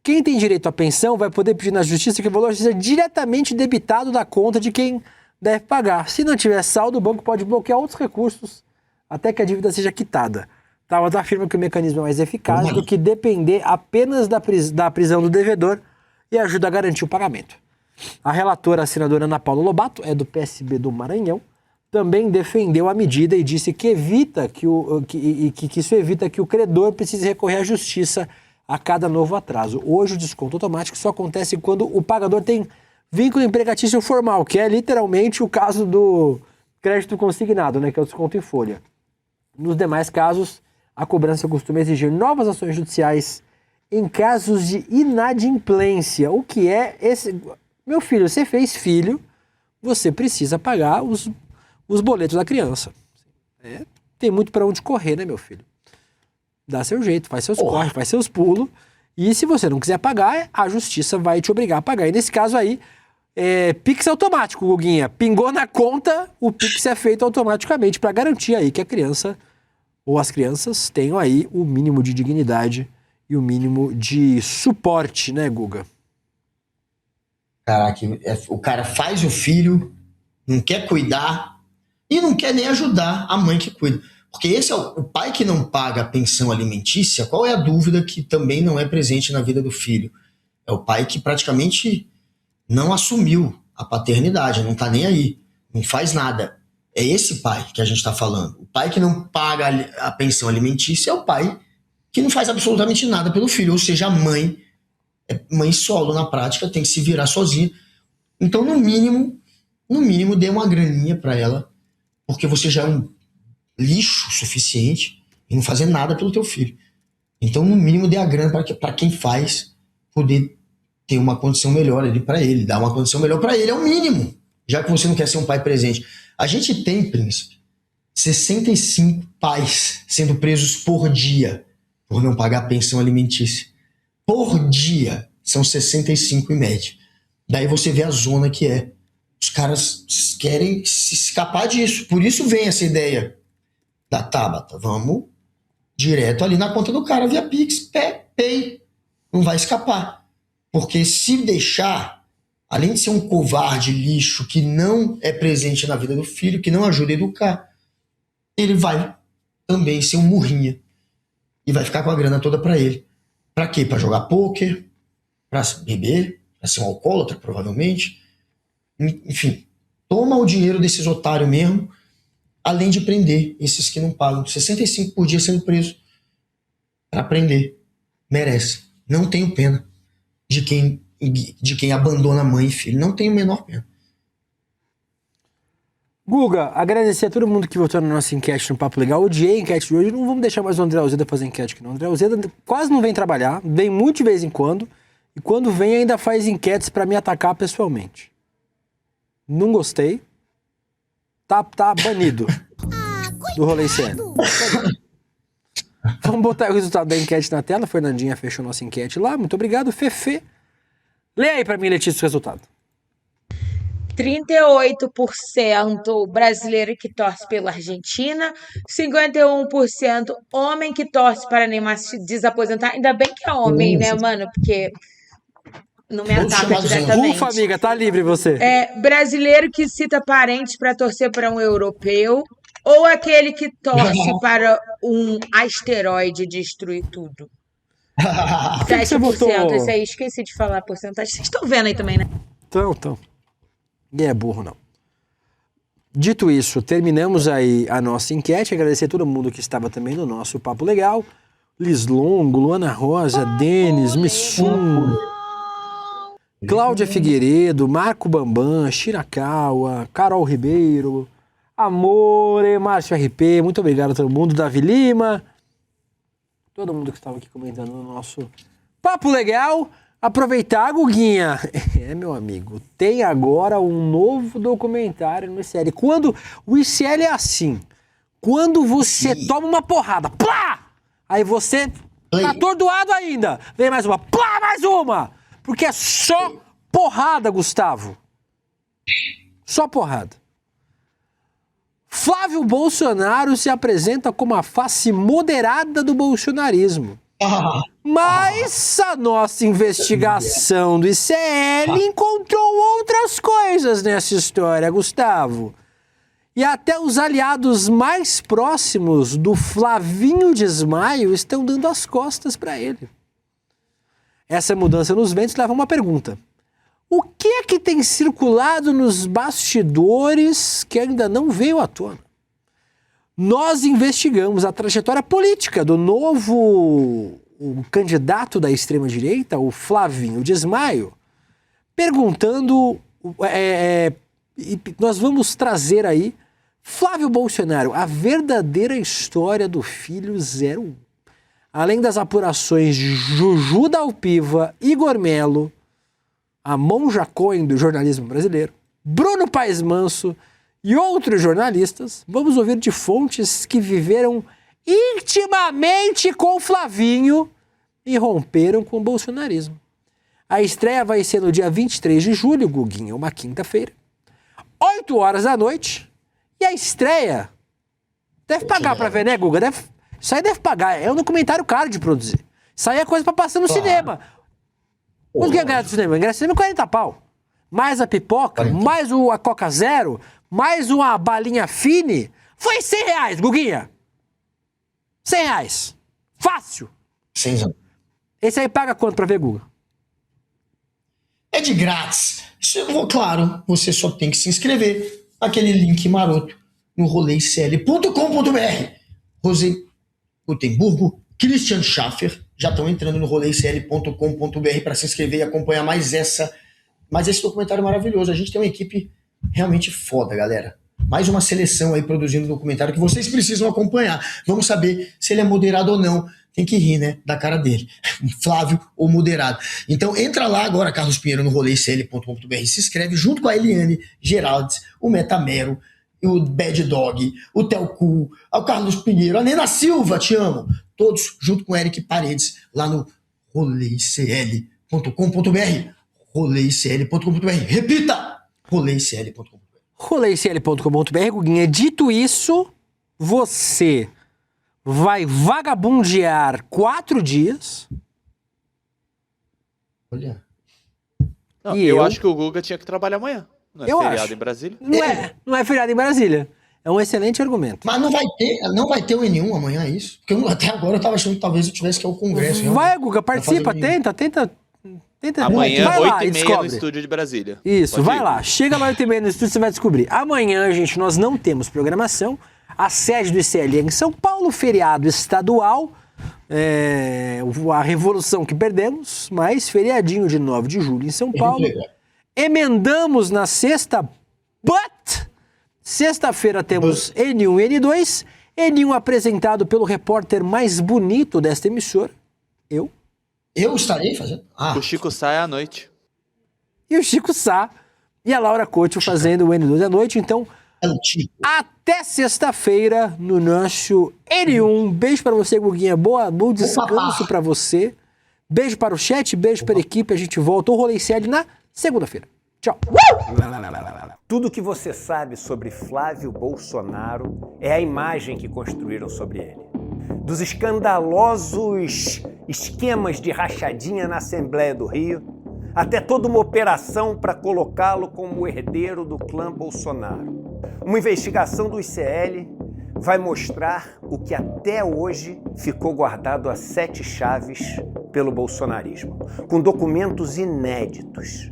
Quem tem direito à pensão vai poder pedir na justiça que o valor seja diretamente debitado da conta de quem deve pagar. Se não tiver saldo, o banco pode bloquear outros recursos até que a dívida seja quitada. Tabata afirma que o mecanismo é mais eficaz do que depender apenas da prisão do devedor e ajuda a garantir o pagamento. A relatora, a senadora Ana Paula Lobato, é do PSB do Maranhão, também defendeu a medida e disse que isso evita que o credor precise recorrer à justiça a cada novo atraso. Hoje o desconto automático só acontece quando o pagador tem vínculo empregatício formal, que é literalmente o caso do crédito consignado, né, que é o desconto em folha. Nos demais casos, a cobrança costuma exigir novas ações judiciais em casos de inadimplência. O que é esse... Meu filho, você fez filho, você precisa pagar os boletos da criança. Tem muito para onde correr, né, meu filho? Dá seu jeito, faz seus corres, faz seus pulos. E se você não quiser pagar, a justiça vai te obrigar a pagar. E nesse caso aí, Pix automático, Guguinha. Pingou na conta, o Pix é feito automaticamente para garantir aí que a criança ou as crianças tenham aí o mínimo de dignidade e o mínimo de suporte, né, Guga? Caraca, o cara faz o filho, não quer cuidar e não quer nem ajudar a mãe que cuida. Porque esse é o pai que não paga a pensão alimentícia. Qual é a dúvida que também não é presente na vida do filho? É o pai que praticamente não assumiu a paternidade, não tá nem aí, não faz nada. É esse pai que a gente tá falando. O pai que não paga a pensão alimentícia é o pai que não faz absolutamente nada pelo filho. Ou seja, a mãe mãe solo na prática, tem que se virar sozinha. Então, no mínimo, dê uma graninha para ela, porque você já é um lixo suficiente e não fazer nada pelo teu filho. Então, no mínimo, dê a grana para quem faz poder ter uma condição melhor ali para ele, dar uma condição melhor para ele, é o mínimo, já que você não quer ser um pai presente. A gente tem, príncipe, 65 pais sendo presos por dia por não pagar pensão alimentícia. Por dia, são 65 em média. Daí você vê a zona que é. Os caras querem se escapar disso. Por isso vem essa ideia da Tabata. Vamos direto ali na conta do cara via Pix, Pay. Não vai escapar. Porque se deixar, além de ser um covarde, lixo, que não é presente na vida do filho, que não ajuda a educar, ele vai também ser um murrinha. E vai ficar com a grana toda pra ele. Pra quê? Pra jogar pôquer, pra beber, pra ser um alcoólatra, provavelmente. Enfim, toma o dinheiro desses otários mesmo, além de prender esses que não pagam. 65 por dia sendo preso. Pra prender. Merece. Não tenho pena de quem abandona mãe e filho. Não tenho a menor pena. Guga, agradecer a todo mundo que votou na nossa enquete no Papo Legal. Odiei a enquete de hoje. Não vamos deixar mais o André Alzeda fazer enquete aqui, não. O André Alzeda quase não vem trabalhar, vem muito de vez em quando. E quando vem, ainda faz enquetes pra me atacar pessoalmente. Não gostei. Tá banido do Rolê CL. Vamos botar o resultado da enquete na tela. A Fernandinha fechou nossa enquete lá. Muito obrigado, Fefe. Lê aí pra mim, Letícia, o resultado. 38% brasileiro que torce pela Argentina, 51% homem que torce para Neymar se desaposentar. Ainda bem que é homem, né, mano? Porque não me Todos ataca chamados diretamente. Ufa, amiga, tá livre você. Brasileiro que cita parentes para torcer para um europeu, ou aquele que torce para um asteroide destruir tudo. que você 7%. votou? Esse aí, esqueci de falar a porcentagem. Vocês estão vendo aí também, né? Então. Ninguém é burro, não. Dito isso, terminamos aí a nossa enquete. Agradecer a todo mundo que estava também no nosso Papo Legal. Liz Longo, Luana Rosa, Denis, Missum, Cláudia Figueiredo, Marco Bambam, Shirakawa, Carol Ribeiro, Amore, Márcio RP, muito obrigado a todo mundo, Davi Lima, todo mundo que estava aqui comentando no nosso Papo Legal. Aproveitar, Guguinha, meu amigo, tem agora um novo documentário no ICL. Quando o ICL é assim, quando você toma uma porrada, plá! Aí você tá atordoado ainda, vem mais uma, plá, mais uma! Porque é só porrada, Gustavo. Só porrada. Flávio Bolsonaro se apresenta como a face moderada do bolsonarismo. Mas a nossa investigação do ICL encontrou outras coisas nessa história, Gustavo. E até os aliados mais próximos do Flavinho Desmaio estão dando as costas para ele. Essa mudança nos ventos leva a uma pergunta. O que é que tem circulado nos bastidores que ainda não veio à tona? Nós investigamos a trajetória política do novo candidato da extrema-direita, o Flavinho Desmaio, perguntando, nós vamos trazer aí, Flávio Bolsonaro, a verdadeira história do filho 01. Além das apurações de Juju Dalpiva, Igor Melo, a Monja Cohen do jornalismo brasileiro, Bruno Paes Manso e outros jornalistas, vamos ouvir de fontes que viveram intimamente com Flavinho e romperam com o bolsonarismo. A estreia vai ser no dia 23 de julho, Guguinha, uma quinta-feira, 8 horas da noite, e a estreia deve pagar pra ver, né, Guga? Isso aí deve pagar, é um documentário caro de produzir. Isso aí é coisa pra passar no cinema. Quanto que é ingresso do cinema? O ingresso do cinema é 40 pau. Mais a pipoca, mais a Coca Zero, mais uma balinha fine, foi R$100, Guguinha. R$100. Fácil. 100. Esse aí paga quanto pra ver, Guga? É de grátis. Claro, você só tem que se inscrever naquele link maroto no roleicl.com.br. Rosé Gutenburgo, Christian Schaffer já estão entrando no roleicl.com.br para se inscrever e acompanhar mais esse documentário maravilhoso. A gente tem uma equipe realmente foda, galera. Mais uma seleção aí produzindo um documentário que vocês precisam acompanhar. Vamos saber se ele é moderado ou não. Tem que rir, né? Da cara dele. Flávio ou moderado. Então entra lá agora, Carlos Pinheiro, no roleicl.com.br. Se inscreve junto com a Eliane Geraldes, o Metamero, o Bad Dog, o Telcu, o Carlos Pinheiro, a Nena Silva, te amo. Todos junto com o Eric Paredes lá no roleicl.com.br. roleicl.com.br. Repita! roleicl.com.br. roleicl.com.br, Guguinha. Dito isso, você vai vagabundear 4 dias. Olha. Não, E eu acho que o Guga tinha que trabalhar amanhã. Não é Eu feriado acho. em Brasília? Não é feriado em Brasília. É um excelente argumento. Mas não vai ter o N1 amanhã, é isso? Porque até agora eu tava achando que talvez eu tivesse que ir ao Congresso. Vai, realmente. Guga, participa, Pra fazer tenta. Amanhã, vai lá e 8h30 no descobre. estúdio de Brasília. Isso, Pode vai ir. lá. Chega lá 8h30 no estúdio, você vai descobrir. Amanhã, gente, nós não temos programação. A sede do ICL é em São Paulo, feriado estadual. A revolução que perdemos, mas feriadinho de 9 de julho em São Paulo. legal. Emendamos na sexta, but sexta-feira temos N1 e N2. N1 apresentado pelo repórter mais bonito desta emissora, eu. Eu estarei fazendo? O Chico sai à noite. E o Chico Sá e a Laura Couto fazendo o N2 à noite. Então, É o tipo. até sexta-feira no nosso N1. Beijo pra você, Guguinha. Bom descanso pra você. Beijo para o chat, beijo para a equipe. A gente volta ao Rolê CL na segunda-feira. Tchau. Tudo que você sabe sobre Flávio Bolsonaro é a imagem que construíram sobre ele. Dos escandalosos esquemas de rachadinha na Assembleia do Rio, até toda uma operação para colocá-lo como herdeiro do clã Bolsonaro. Uma investigação do ICL vai mostrar o que até hoje ficou guardado a 7 chaves pelo bolsonarismo, com documentos inéditos.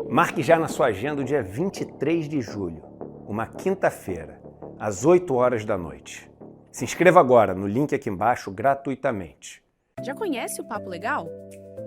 Marque já na sua agenda o dia 23 de julho, uma quinta-feira, às 8 horas da noite. Se inscreva agora no link aqui embaixo gratuitamente. Já conhece o Papo Legal?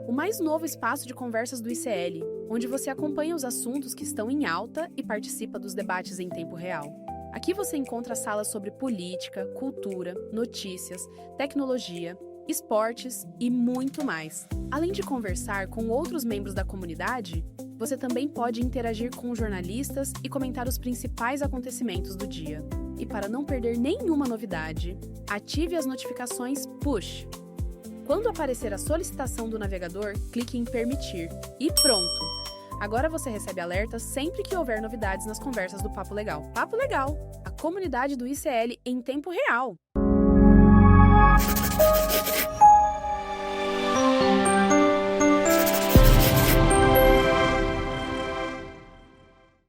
O mais novo espaço de conversas do ICL, onde você acompanha os assuntos que estão em alta e participa dos debates em tempo real. Aqui você encontra salas sobre política, cultura, notícias, tecnologia, esportes e muito mais. Além de conversar com outros membros da comunidade, você também pode interagir com jornalistas e comentar os principais acontecimentos do dia. E para não perder nenhuma novidade, ative as notificações Push. Quando aparecer a solicitação do navegador, clique em Permitir. E pronto! Agora você recebe alertas sempre que houver novidades nas conversas do Papo Legal. Papo Legal, a comunidade do ICL em tempo real.